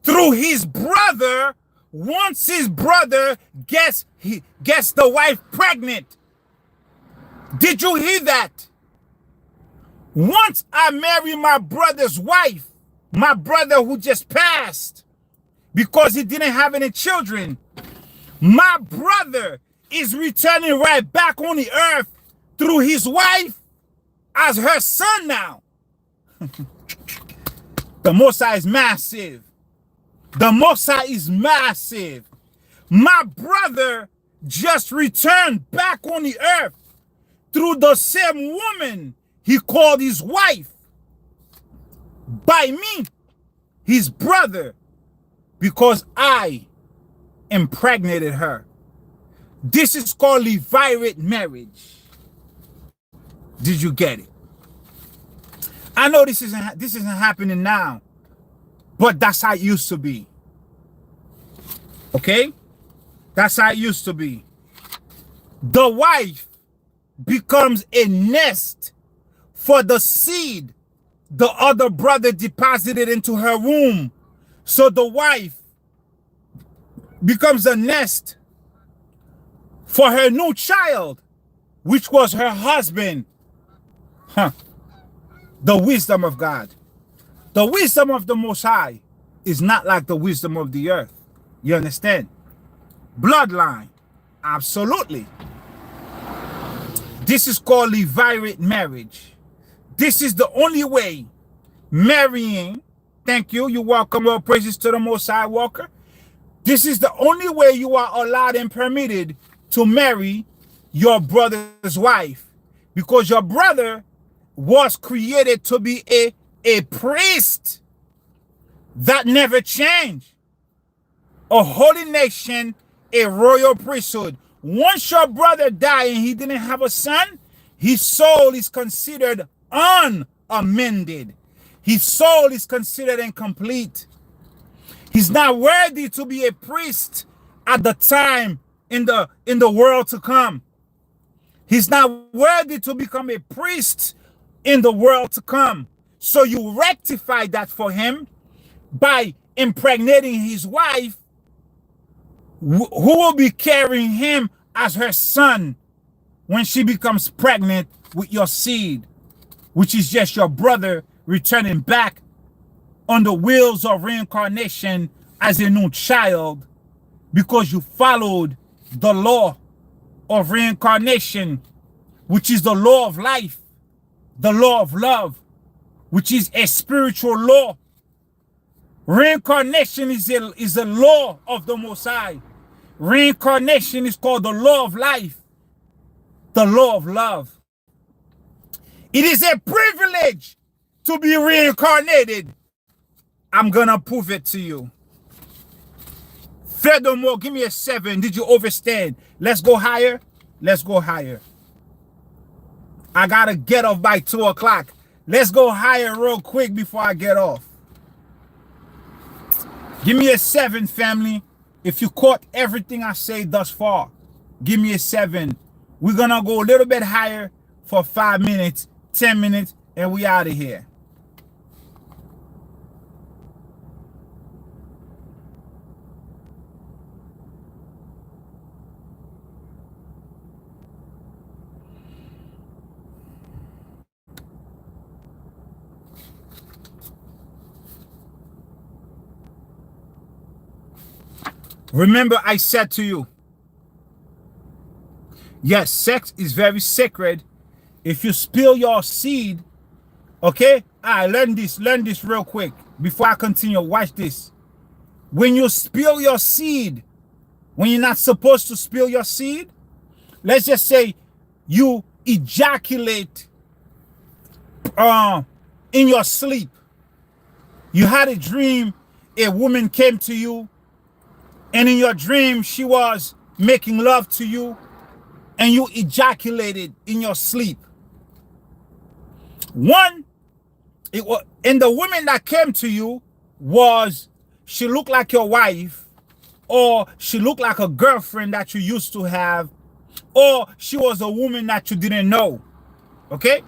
through his brother once his brother gets the wife pregnant. Did you hear that? Once I marry my brother's wife, my brother who just passed because he didn't have any children, my brother is returning right back on the earth through his wife as her son now. The Most High is massive. The Most High is massive. My brother just returned back on the earth through the same woman he called his wife. By me, his brother, because I impregnated her. This is called Levirate marriage. Did you get it? I know this isn't happening now, but that's how it used to be. Okay? That's how it used to be. The wife becomes a nest for the seed the other brother deposited into her womb. So the wife becomes a nest for her new child, which was her husband. The wisdom of God. The wisdom of the Most High is not like the wisdom of the earth. You understand? Bloodline. Absolutely. This is called Levirate marriage. This is the only way marrying. Thank you. You're welcome. All praises to the Most High, Walker. This is the only way you are allowed and permitted to marry your brother's wife, because your brother was created to be a priest that never changed. A holy nation, a royal priesthood. Once your brother died and he didn't have a son, his soul is considered unamended. His soul is considered incomplete. He's not worthy to be a priest at the time in the world to come. He's not worthy to become a priest in the world to come. So you rectify that for him by impregnating his wife, who will be carrying him as her son when she becomes pregnant with your seed, which is just your brother returning back on the wheels of reincarnation as a new child, because you followed the law of reincarnation, which is the law of life, the law of love, which is a spiritual law. Reincarnation is a law of the Most High. Reincarnation is called the law of life, the law of love. It is a privilege to be reincarnated. I'm gonna prove it to you. Furthermore, give me a 7. Did you overstand? Let's go higher. Let's go higher. I gotta get off by 2 o'clock. Let's go higher real quick before I get off. Give me a 7, family. If you caught everything I say thus far, give me a 7. We're gonna go a little bit higher for 5 minutes, 10 minutes, and we out of here. Remember, I said to you, yes, sex is very sacred. If you spill your seed, okay? Learn this real quick before I continue. Watch this. When you spill your seed, when you're not supposed to spill your seed, let's just say you ejaculate in your sleep. You had a dream, a woman came to you, and in your dream, she was making love to you, and you ejaculated in your sleep. And the woman that came to you she looked like your wife, or she looked like a girlfriend that you used to have, or she was a woman that you didn't know, okay?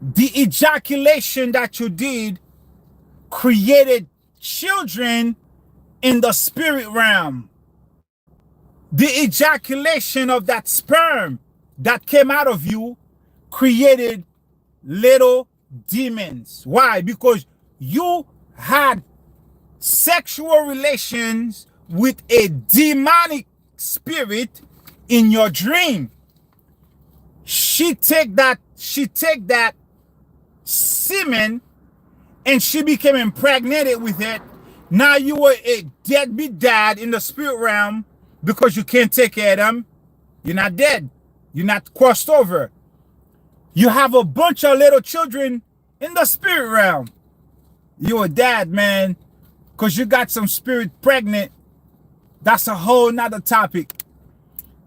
The ejaculation that you did created children in the spirit realm. The ejaculation of that sperm that came out of you created little demons. Why? Because you had sexual relations with a demonic spirit in your dream. She take that semen and she became impregnated with it. Now you were a deadbeat dad in the spirit realm because you can't take care of them, you're not dead. You're not crossed over. You have a bunch of little children in the spirit realm. You're a dad, man, because you got some spirit pregnant. That's a whole nother topic.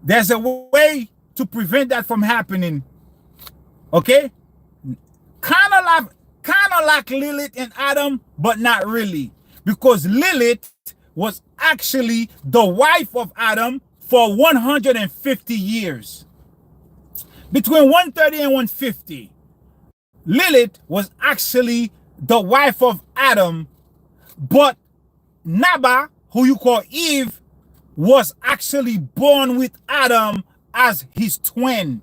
There's a way to prevent that from happening. Okay? Kind of like Lilith and Adam, but not really. Because Lilith was actually the wife of Adam for 150 years. Between 130 and 150, Lilith was actually the wife of Adam, but Naba, who you call Eve, was actually born with Adam as his twin.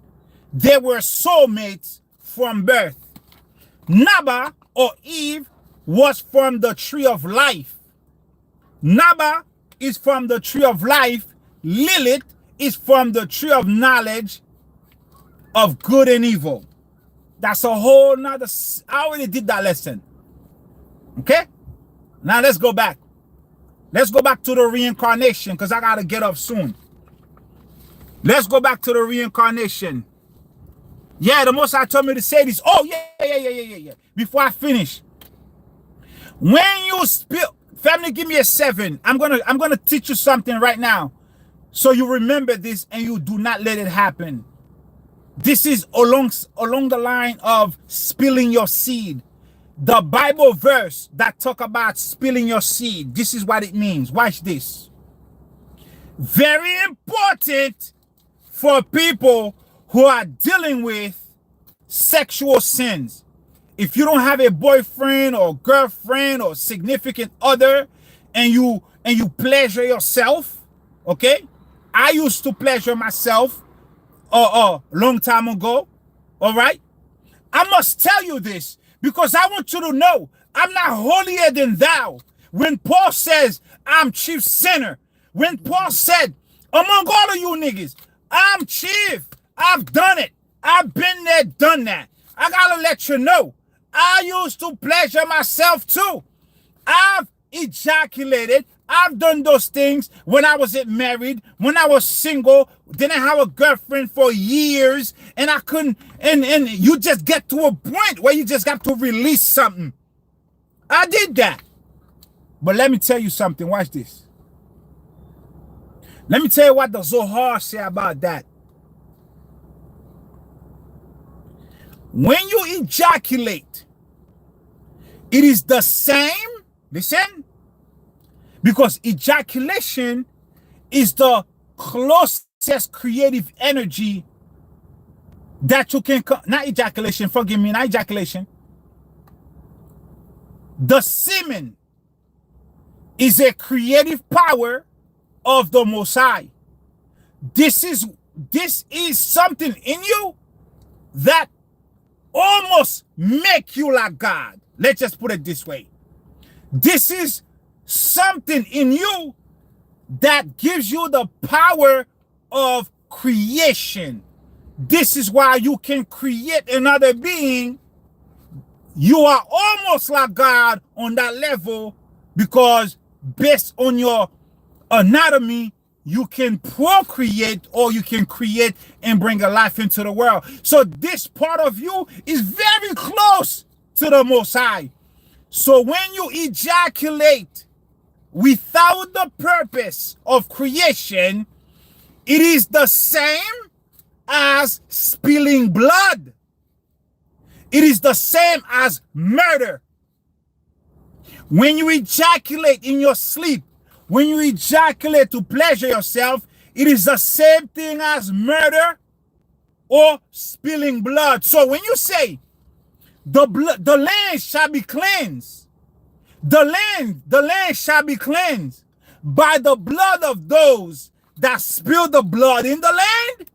They were soulmates from birth. Naba, or Eve, was from the tree of life. Naba is from the tree of life. Lilith is from the tree of knowledge of good and evil. That's a whole nother. I already did that lesson. Okay? Now let's go back. Let's go back to the reincarnation, because I got to get up soon. Let's go back to the reincarnation. Yeah, the Most High told me to say this. Oh, yeah. Before I finish. When you spill, family, give me a 7. I'm gonna teach you something right now, so you remember this and you do not let it happen. This is along the line of spilling your seed. The Bible verse that talk about spilling your seed. This is what it means. Watch this. Very important for people who are dealing with sexual sins. If you don't have a boyfriend or girlfriend or significant other, and you pleasure yourself, okay? I used to pleasure myself a long time ago, all right? I must tell you this because I want you to know I'm not holier than thou. When Paul says I'm chief sinner, when Paul said, among all of you niggas, I'm chief, I've done it. I've been there, done that. I gotta let you know, I used to pleasure myself too. I've ejaculated. I've done those things when I wasn't married, when I was single, didn't have a girlfriend for years, and I couldn't, and you just get to a point where you just got to release something. I did that. But let me tell you something. Watch this. Let me tell you what the Zohar say about that. When you ejaculate, it is the same, listen, because ejaculation is the closest creative energy that you can, not ejaculation, forgive me, not ejaculation. The semen is a creative power of the Most High. This is something in you that almost make you like God. Let's just put it this way. This is something in you that gives you the power of creation. This is why you can create another being. You are almost like God on that level, because based on your anatomy, you can procreate, or you can create and bring a life into the world. So this part of you is very close to the Most High. So when you ejaculate without the purpose of creation, it is the same as spilling blood. It is the same as murder. When you ejaculate in your sleep, when you ejaculate to pleasure yourself, it is the same thing as murder or spilling blood. So when you say the land shall be cleansed, the land shall be cleansed by the blood of those that spill the blood in the land,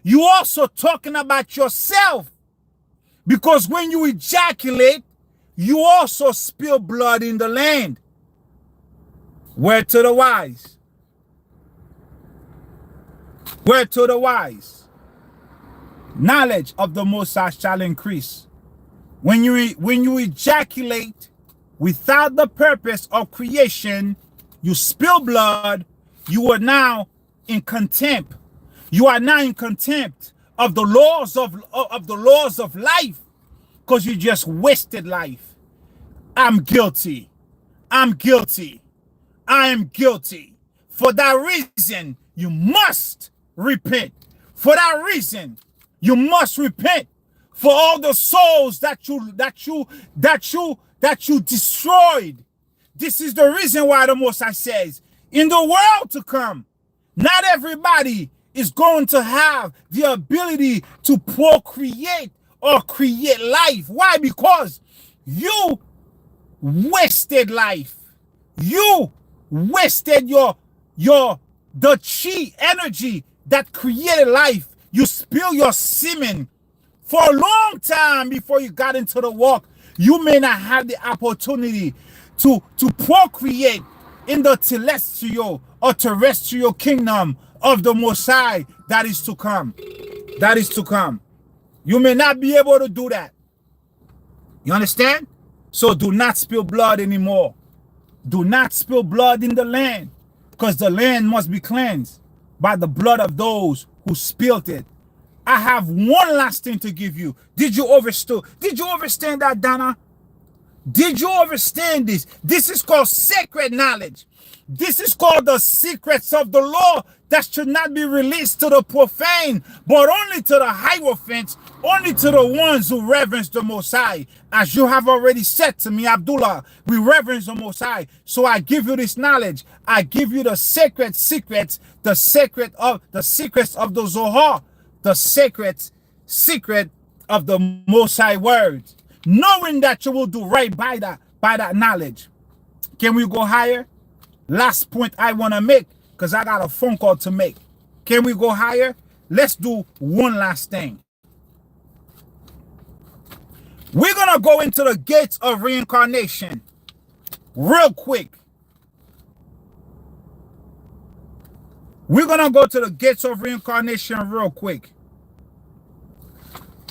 you also talking about yourself, because when you ejaculate, you also spill blood in the land. Word to the wise. Word to the wise. Knowledge of the Most High shall increase. When you ejaculate without the purpose of creation, you spill blood, you are now in contempt. You are now in contempt of the laws of life, because you just wasted life. I'm guilty. I'm guilty. I am guilty. For that reason, you must repent. For that reason, you must repent for all the souls that you destroyed. This is the reason why the Most High says, in the world to come, not everybody is going to have the ability to procreate or create life. Why? Because you wasted life. You wasted the chi energy that created life. You spill your semen for a long time before you got into the walk. You may not have the opportunity to procreate in the celestial or terrestrial kingdom of the Most High that is to come. That is to come. You may not be able to do that. You understand? So do not spill blood anymore. Do not spill blood in the land, because the land must be cleansed by the blood of those who spilled it. I have one last thing to give you. Did you understand that, Donna? Did you understand this? This is called sacred knowledge. This is called the secrets of the law that should not be released to the profane, but only to the hierophants, only to the ones who reverence the Most High. As you have already said to me, Abdullah, we reverence the Most High. So I give you this knowledge. I give you the sacred secrets, the secrets of the Zohar, the secret of the Most High words, knowing that you will do right by that knowledge. Can we go higher? Last point I want to make, because I got a phone call to make. Can we go higher? Let's do one last thing. We're going to go into the gates of reincarnation real quick. We're going to go to the gates of reincarnation real quick.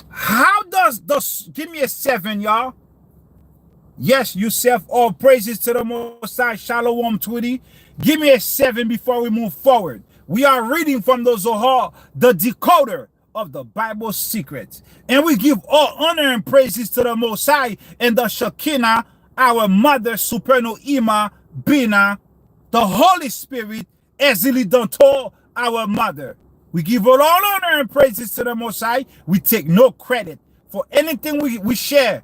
How does give me a 7, y'all. Yes, Yusef, all praises to the Most High. Shalom, Twitty. Give me a 7 before we move forward. We are reading from the Zohar, the decoder of the Bible secrets. And we give all honor and praises to the Most High and the Shekinah, our mother, Supernal Ima, Bina, the Holy Spirit, Ezili Dantor, our mother. We give all honor and praises to the Most High. We take no credit for anything we share.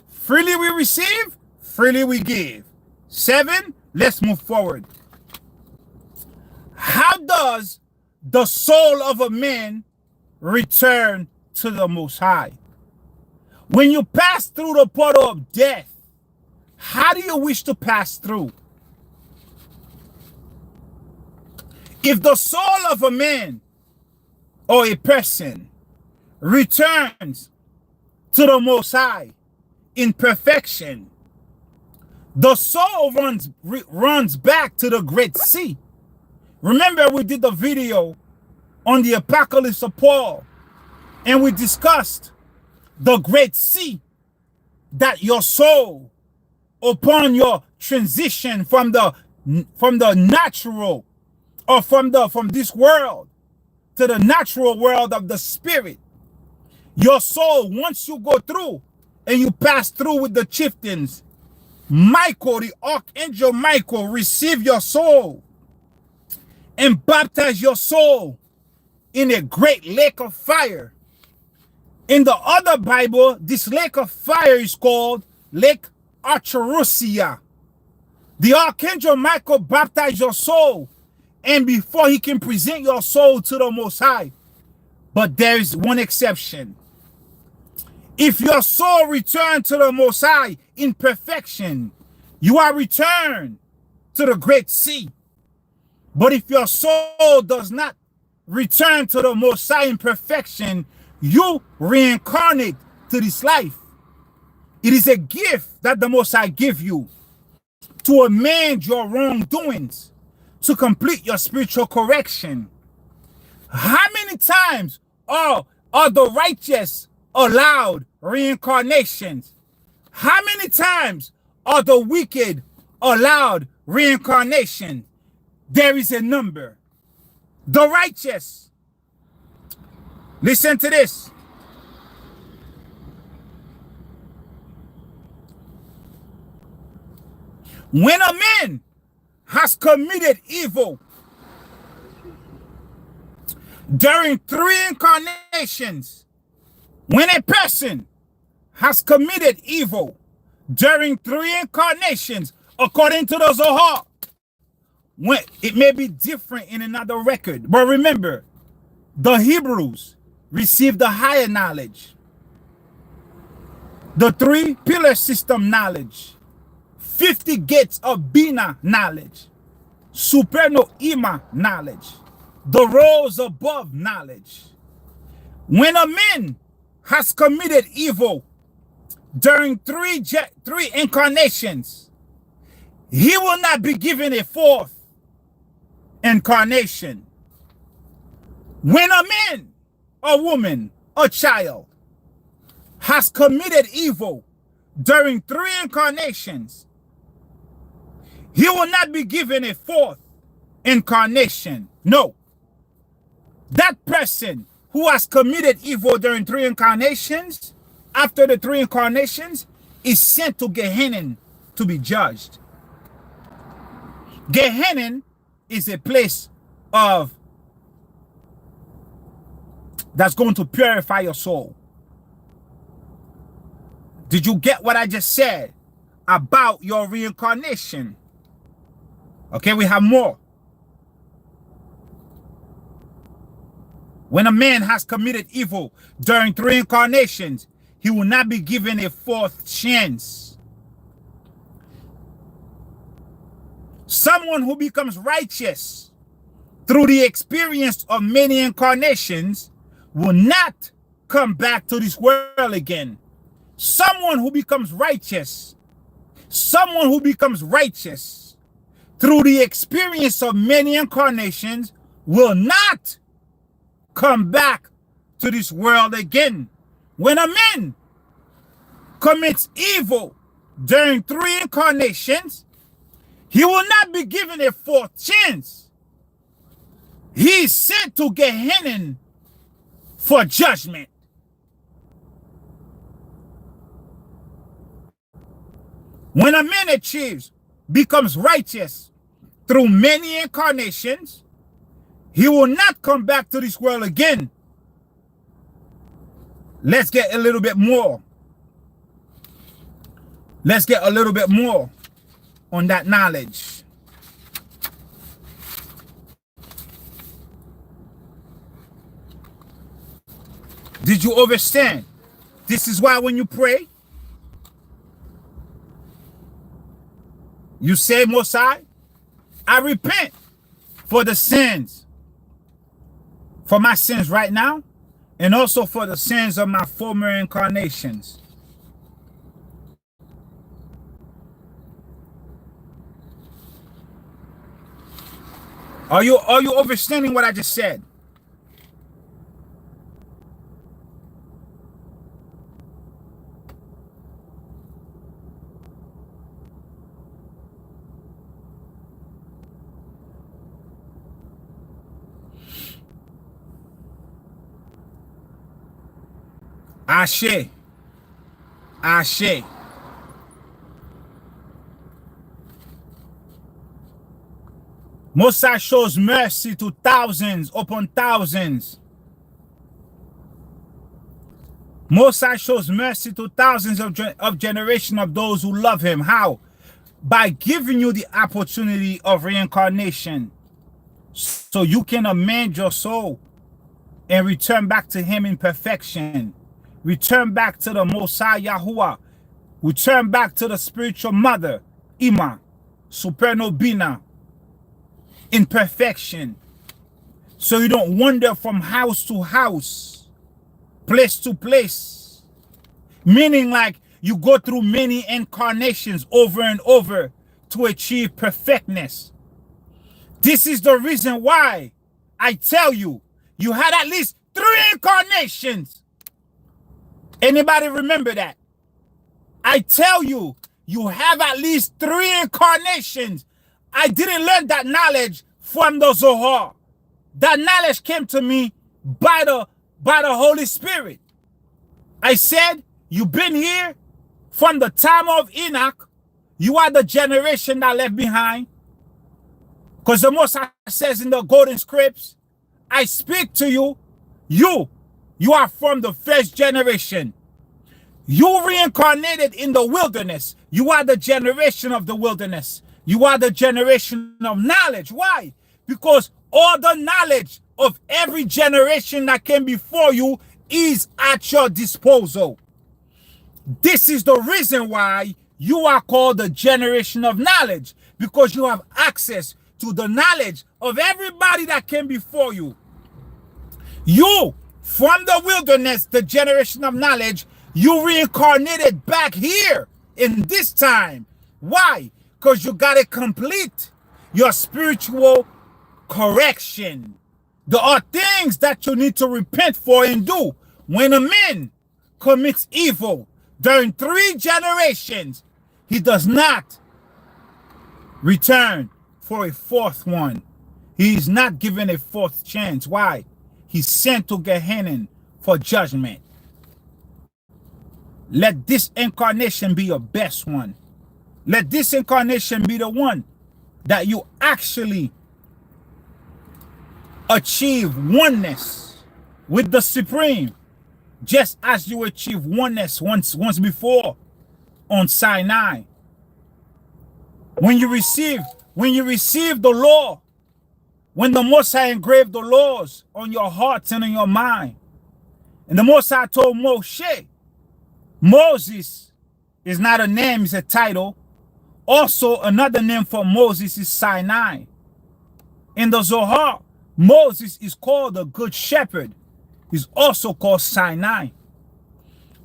Freely we receive, freely we give. 7, let's move forward. How does the soul of a man return to the Most High? When you pass through the portal of death, how do you wish to pass through? If the soul of a man or a person returns to the Most High in perfection, the soul runs back to the Great Sea. Remember, we did the video on the Apocalypse of Paul, and we discussed the Great Sea, that your soul, upon your transition from the natural, or from this world to the natural world of the spirit, your soul, once you go through and you pass through with the chieftains, Michael, the Archangel Michael, receive your soul and baptize your soul in a great lake of fire. In the other Bible, this lake of fire is called Lake Archerusia. The Archangel Michael baptized your soul, and before he can present your soul to the Most High. But there is one exception. If your soul return to the Most High in perfection, you are returned to the Great Sea. But if your soul does not return to the Most High in perfection, you reincarnate to this life. It is a gift that the Most High give you to amend your wrongdoings, to complete your spiritual correction. How many times are the righteous allowed reincarnations? How many times are the wicked allowed reincarnation? There is a number. The righteous. Listen to this. When a man has committed evil during 3 incarnations, when a person has committed evil during 3 incarnations, according to the Zohar, when it may be different in another record, but remember, the Hebrews received the higher knowledge, the 3 pillar system knowledge, 50 gates of Bina knowledge, Superno Ima knowledge, the rows above knowledge. When a man has committed evil during 3 incarnations, he will not be given a 4th incarnation. When a man, a woman, a child has committed evil during 3 incarnations, he will not be given a 4th incarnation. No. That person who has committed evil during 3 incarnations, after the 3 incarnations, is sent to Gehenna to be judged. Gehenna is a place of that's going to purify your soul. Did you get what I just said about your reincarnation? Okay, we have more. When a man has committed evil during 3 incarnations, he will not be given a 4th chance. Someone who becomes righteous through the experience of many incarnations will not come back to this world again. Someone who becomes righteous through the experience of many incarnations will not come back to this world again. When a man commits evil during 3 incarnations, he will not be given a 4th chance. He is sent to Gehenna for judgment. When a man becomes righteous through many incarnations, he will not come back to this world again. Let's get a little bit more. Let's get a little bit more on that knowledge. Did you understand? This is why when you pray, you say, Most High, I repent for the sins, for my sins right now, and also for the sins of my former incarnations. Are you understanding what I just said? Ashe. Ashe. Most High shows mercy to thousands upon thousands. Most High shows mercy to thousands of generations of those who love him. How? By giving you the opportunity of reincarnation so you can amend your soul and return back to him in perfection. Return back to the Most High Yahuwah. Return back to the spiritual mother, Ima, Superno Bina, in perfection. So you don't wander from house to house, place to place. Meaning like you go through many incarnations over and over to achieve perfectness. This is the reason why I tell you, you had at least 3 incarnations. Anybody remember that? I tell you, you have at least 3 incarnations. I didn't learn that knowledge from the Zohar. That knowledge came to me by the Holy Spirit. I said, you've been here from the time of Enoch. You are the generation that left behind. Because the Most High says in the golden scripts, I speak to you. You are from the first generation. You reincarnated in the wilderness. You are the generation of the wilderness. You are the generation of knowledge. Why? Because all the knowledge of every generation that came before you is at your disposal. This is the reason why you are called the generation of knowledge, because you have access to the knowledge of everybody that came before you. You, from the wilderness, the generation of knowledge, you reincarnated back here in this time. Why? Because you got to complete your spiritual correction. There are things that you need to repent for and do. When a man commits evil during 3 generations, he does not return for a 4th one. He is not given a 4th chance. Why? He's sent to Gehenna for judgment. Let this incarnation be your best one. Let this incarnation be the one that you actually achieve oneness with the Supreme, just as you achieved oneness once before on Sinai. When you receive the law, when the Most High engraved the laws on your hearts and in your mind, and the Most High told Moshe, Moses is not a name, it's a title. Also, another name for Moses is Sinai. In the Zohar, Moses is called the Good Shepherd. He's also called Sinai.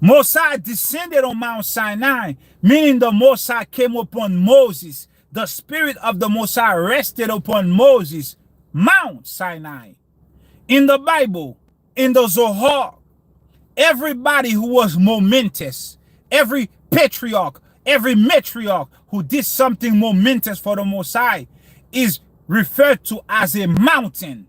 Mosai descended on Mount Sinai, meaning the Mosai came upon Moses. The spirit of the Mosai rested upon Moses, Mount Sinai. In the Bible, in the Zohar, everybody who was momentous, every patriarch, every matriarch who did something momentous for the Mosai is referred to as a mountain.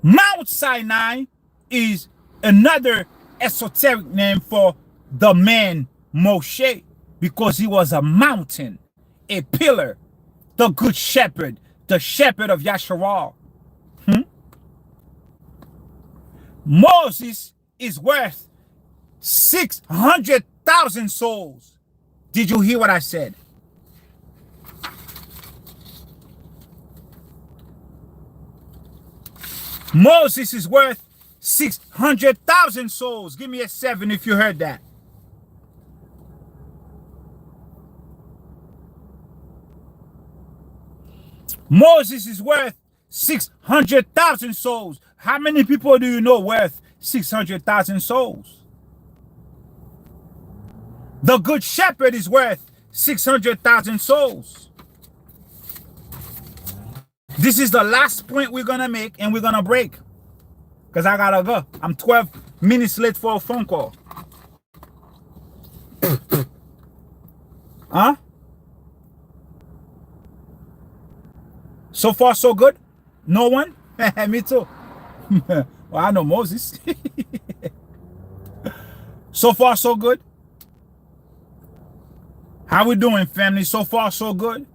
Mount Sinai is another esoteric name for the man Moshe, because he was a mountain, a pillar, the good shepherd, the shepherd of Yasharal. Moses is worth 600,000 souls. Did you hear what I said? Moses is worth 600,000 souls. Give me a 7 if you heard that. Moses is worth 600,000 souls. How many people do you know worth 600,000 souls? The good shepherd is worth 600,000 souls. This is the last point we're going to make, and we're going to break, because I got to go. I'm 12 minutes late for a phone call. Huh? So far, so good? No one? Me too. Well, I know Moses. So far, so good? How we doing, family? So far, so good?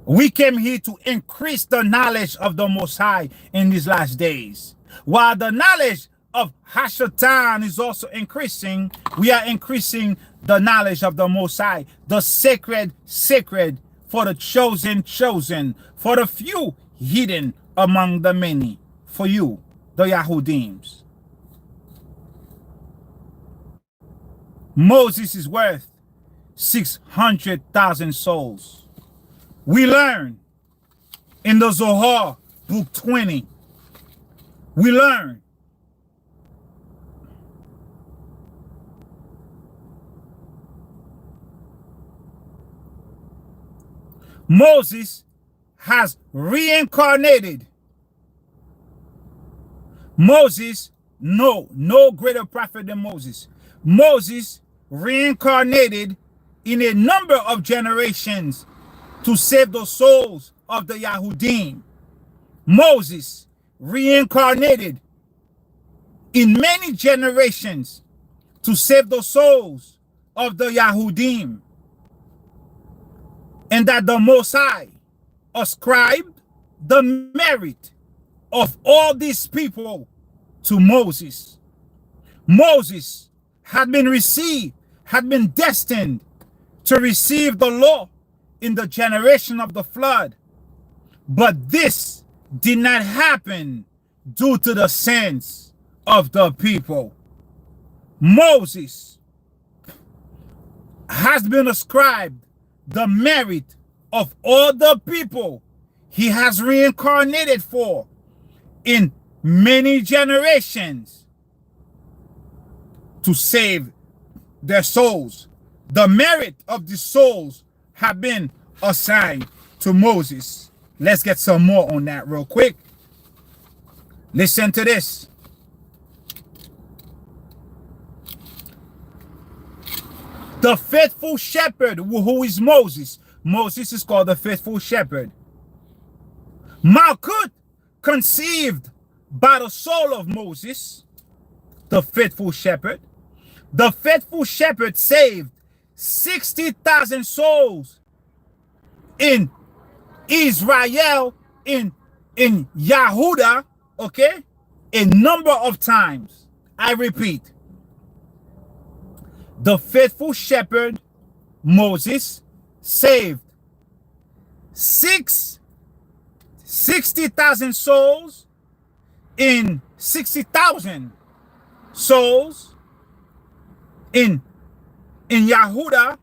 We came here to increase the knowledge of the Most High in these last days. While the knowledge of Hashatan is also increasing, we are increasing the knowledge of the Most High, the sacred, for the chosen, for the few hidden among the many, for you, the Yahudims. Moses is worth 600,000 souls. We learn in the Zohar, book 20, we learn Moses has reincarnated. Moses, no greater prophet than Moses. Moses reincarnated in a number of generations to save the souls of the Yahudim. Moses reincarnated in many generations to save the souls of the Yahudim, and that the Most High ascribed the merit of all these people to Moses. Moses had been destined to receive the law in the generation of the flood, but this did not happen due to the sins of the people. Moses has been ascribed the merit of all the people he has reincarnated for in many generations to save their souls. The merit of the souls have been assigned to Moses. Let's get some more on that real quick. Listen to this. The faithful shepherd, who is Moses. Moses is called the faithful shepherd. Malkut, conceived by the soul of Moses, the faithful shepherd. The faithful shepherd saved 60,000 souls in Israel, in Yahuda, okay, a number of times. I repeat, the faithful shepherd, Moses, saved 60,000 souls in 60,000 souls in Yahuda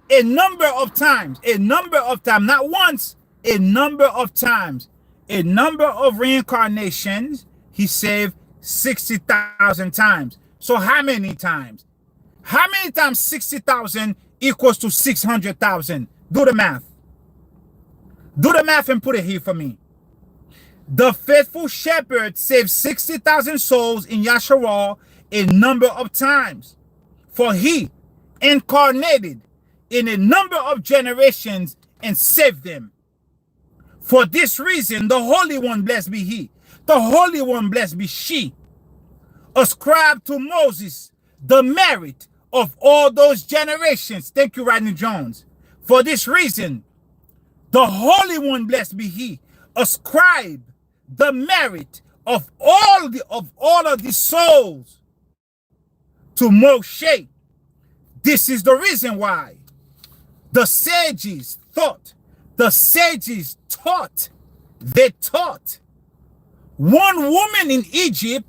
a number of times, not once, a number of times, a number of reincarnations. He saved 60,000 times. So how many times? How many times 60,000 equals to 600,000? Do the math. Do the math and put it here for me. The faithful shepherd saved 60,000 souls in Yasharal a number of times, for he incarnated in a number of generations and saved them. For this reason, the Holy One, blessed be he, the Holy One, blessed be she, ascribed to Moses the merit of all those generations. Thank you, Rodney Jones. For this reason, the Holy One, blessed be he, ascribed the merit of all of the souls to Moshe. This is the reason why the sages taught, they taught one woman in Egypt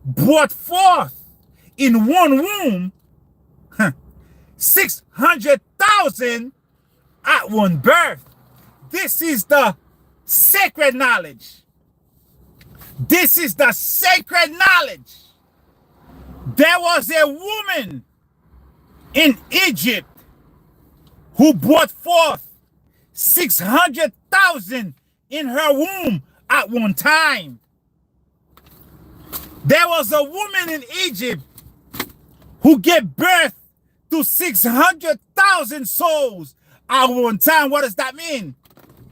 brought forth in one womb 600,000 at one birth. This is the sacred knowledge. This is the sacred knowledge. There was a woman in Egypt who brought forth 600,000 in her womb at one time. There was a woman in Egypt who gave birth to 600,000 souls at one time. What does that mean?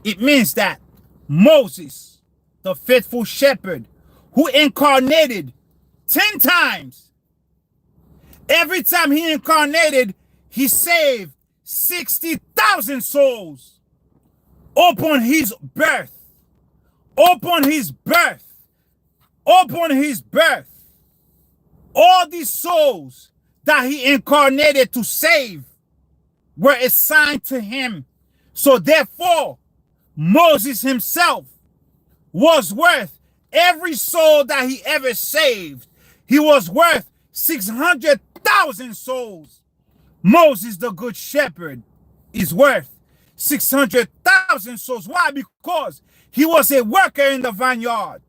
It means that Moses, the faithful shepherd, who incarnated 10 times, every time he incarnated, he saved 60,000 souls upon his birth. Upon his birth. Upon his birth. All these souls that he incarnated to save were assigned to him. So therefore, Moses himself was worth every soul that he ever saved. He was worth 600,000 souls. Moses, the good shepherd, is worth 600,000 souls. Why? Because he was a worker in the vineyard.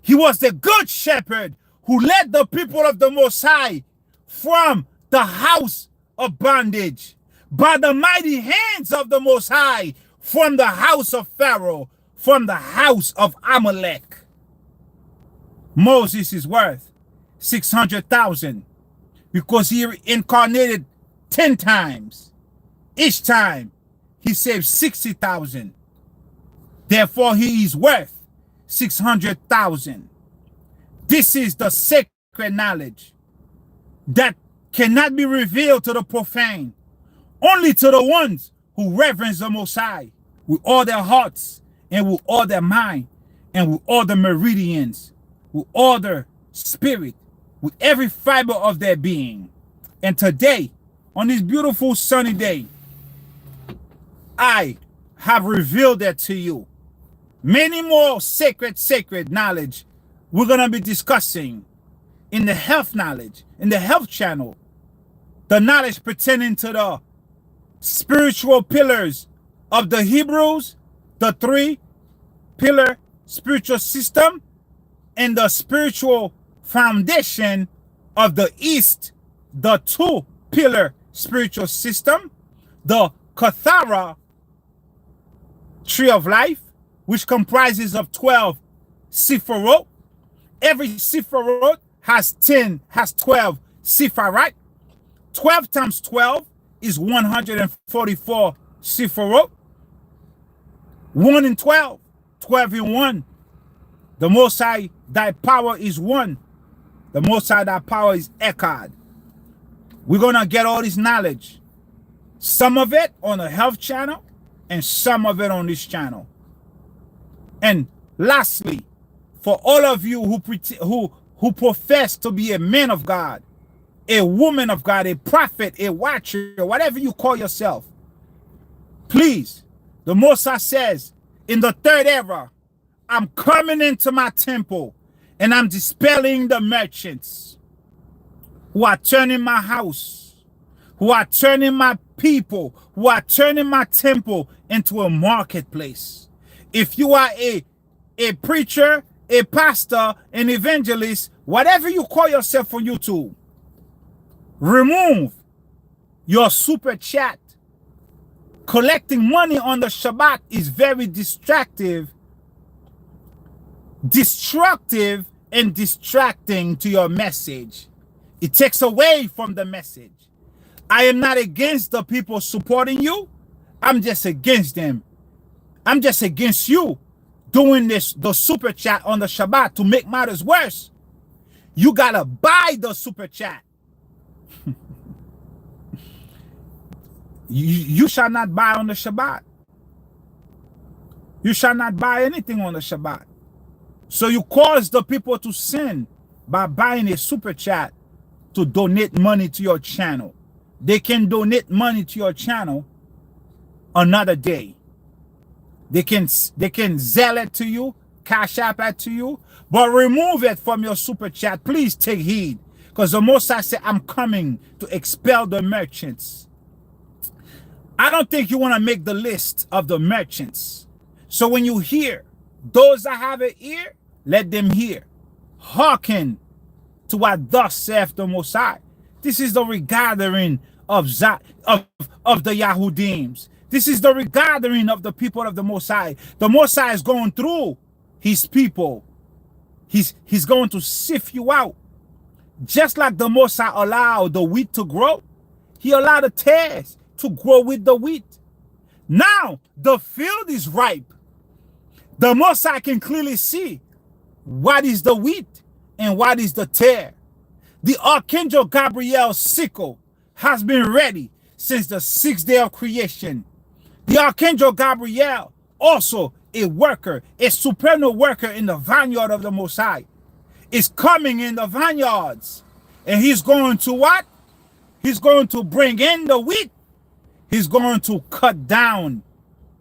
He was the good shepherd who led the people of the Most High from the house of bondage by the mighty hands of the Most High, from the house of Pharaoh, from the house of Amalek. Moses is worth 600,000 because he incarnated 10 times. Each time he saved 60,000. Therefore, he is worth 600,000. This is the sacred knowledge that cannot be revealed to the profane, only to the ones who reverence the Most High with all their hearts and with all their mind and with all the meridians, with all their spirit, with every fiber of their being. And today, on this beautiful sunny day, I have revealed that to you. Many more sacred knowledge we're going to be discussing in the health knowledge, in the health channel. The knowledge pertaining to the spiritual pillars of the Hebrews, the 3-pillar spiritual system, and the spiritual foundation of the East, the 2-pillar spiritual system, the Kathara tree of life, which comprises of 12 Sephiroth. Every Sephiroth has 12 Sephiroth. 12 times 12 is 144 Sephiroth. 1 in 12, 12 in 1. The Most High, thy power is 1. The Most High, thy power is Echad. We're going to get all this knowledge. Some of it on the health channel and some of it on this channel. And lastly, for all of you who profess to be a man of God, a woman of God, a prophet, a watcher, whatever you call yourself, please, the Most High says, in the 3rd era, I'm coming into my temple and I'm dispelling the merchants who are turning my house, who are turning my people, who are turning my temple into a marketplace. If you are a preacher, a pastor, an evangelist, whatever you call yourself on YouTube, remove your super chat. Collecting money on the Shabbat is very destructive and distracting to your message. It takes away from the message. I am not against the people supporting you. I'm just against them. I'm just against you doing the super chat on the Shabbat to make matters worse. You gotta buy the super chat. You shall not buy on the Shabbat. You shall not buy anything on the Shabbat. So you cause the people to sin by buying a super chat to donate money to your channel. They can donate money to your channel another day. They can sell it to you, cash app it to you, but remove it from your super chat. Please take heed, because the Most High said, I'm coming to expel the merchants. I don't think you want to make the list of the merchants. So when you hear those that have an ear, let them hear. Hearken to what thus saith the Most High. This is the regathering of the Yahudims. This is the regathering of the people of the Most High. The Most High is going through his people. He's going to sift you out. Just like the Most High allowed the wheat to grow, he allowed the tares to grow with the wheat. Now the field is ripe. The Most High can clearly see what is the wheat and what is the tare. The Archangel Gabriel's sickle has been ready since the 6th day of creation. The Archangel Gabriel, also a worker, a supernal worker in the vineyard of the Most High, is coming in the vineyards. And he's going to what? He's going to bring in the wheat. He's going to cut down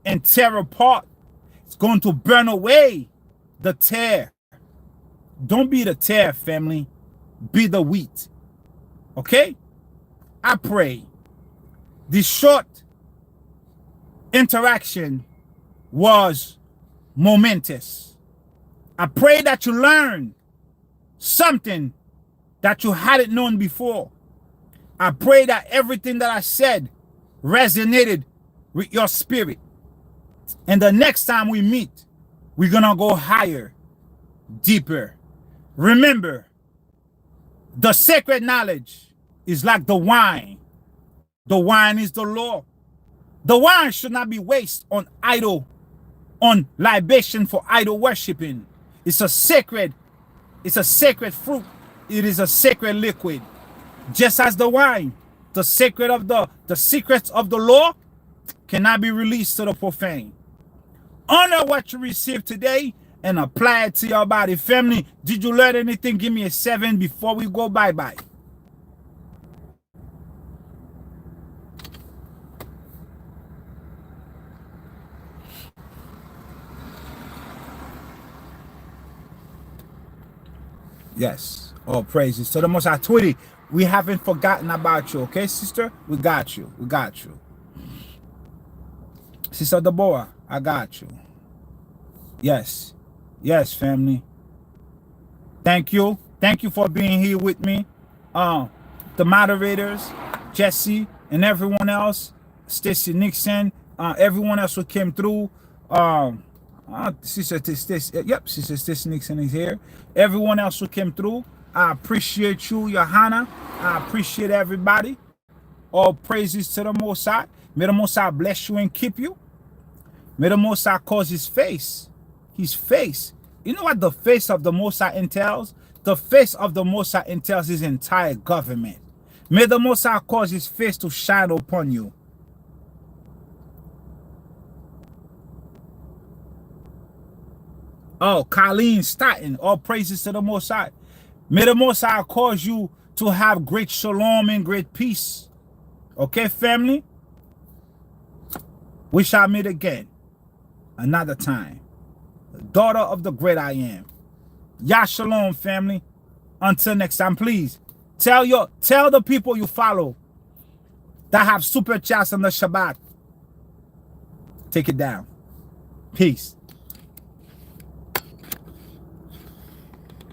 and tear apart. It's going to burn away the tare. Don't be the tare, family. Be the wheat. Okay? I pray this short interaction was momentous. I pray that you learned something that you hadn't known before. I pray that everything that I said resonated with your spirit. And the next time we meet, we're gonna go higher, deeper. Remember, the sacred knowledge is like the wine. The wine is the law. The wine should not be wasted on idle on libation for idol worshiping. It's a sacred fruit. It is a sacred liquid. Just as the wine, the secrets of the law cannot be released to the profane. Honor what you received today and apply it to your body. Family, did you learn anything? Give me a 7 before we go bye-bye. Yes. All praises. So the Most High, Twitty, we haven't forgotten about you, okay, sister? We got you. We got you. Sister Deborah, I got you. Yes. Yes, family. Thank you. Thank you for being here with me. The moderators, Jesse, and everyone else, Stacy Nixon, everyone else who came through. Sister Stacy Nixon is here. Everyone else who came through, I appreciate you, Johanna. I appreciate everybody. All praises to the Most High. May the Most High bless you and keep you. May the Most High cause his face. You know what the face of the Most High entails? The face of the Most High entails his entire government. May the Most High cause his face to shine upon you. Oh, Colleen Staten, all praises to the Most High. May the Most High cause you to have great shalom and great peace. Okay, family? We shall meet again another time. The daughter of the great I am. Yah shalom, family. Until next time, please tell the people you follow that have super chats on the Shabbat. Take it down. Peace.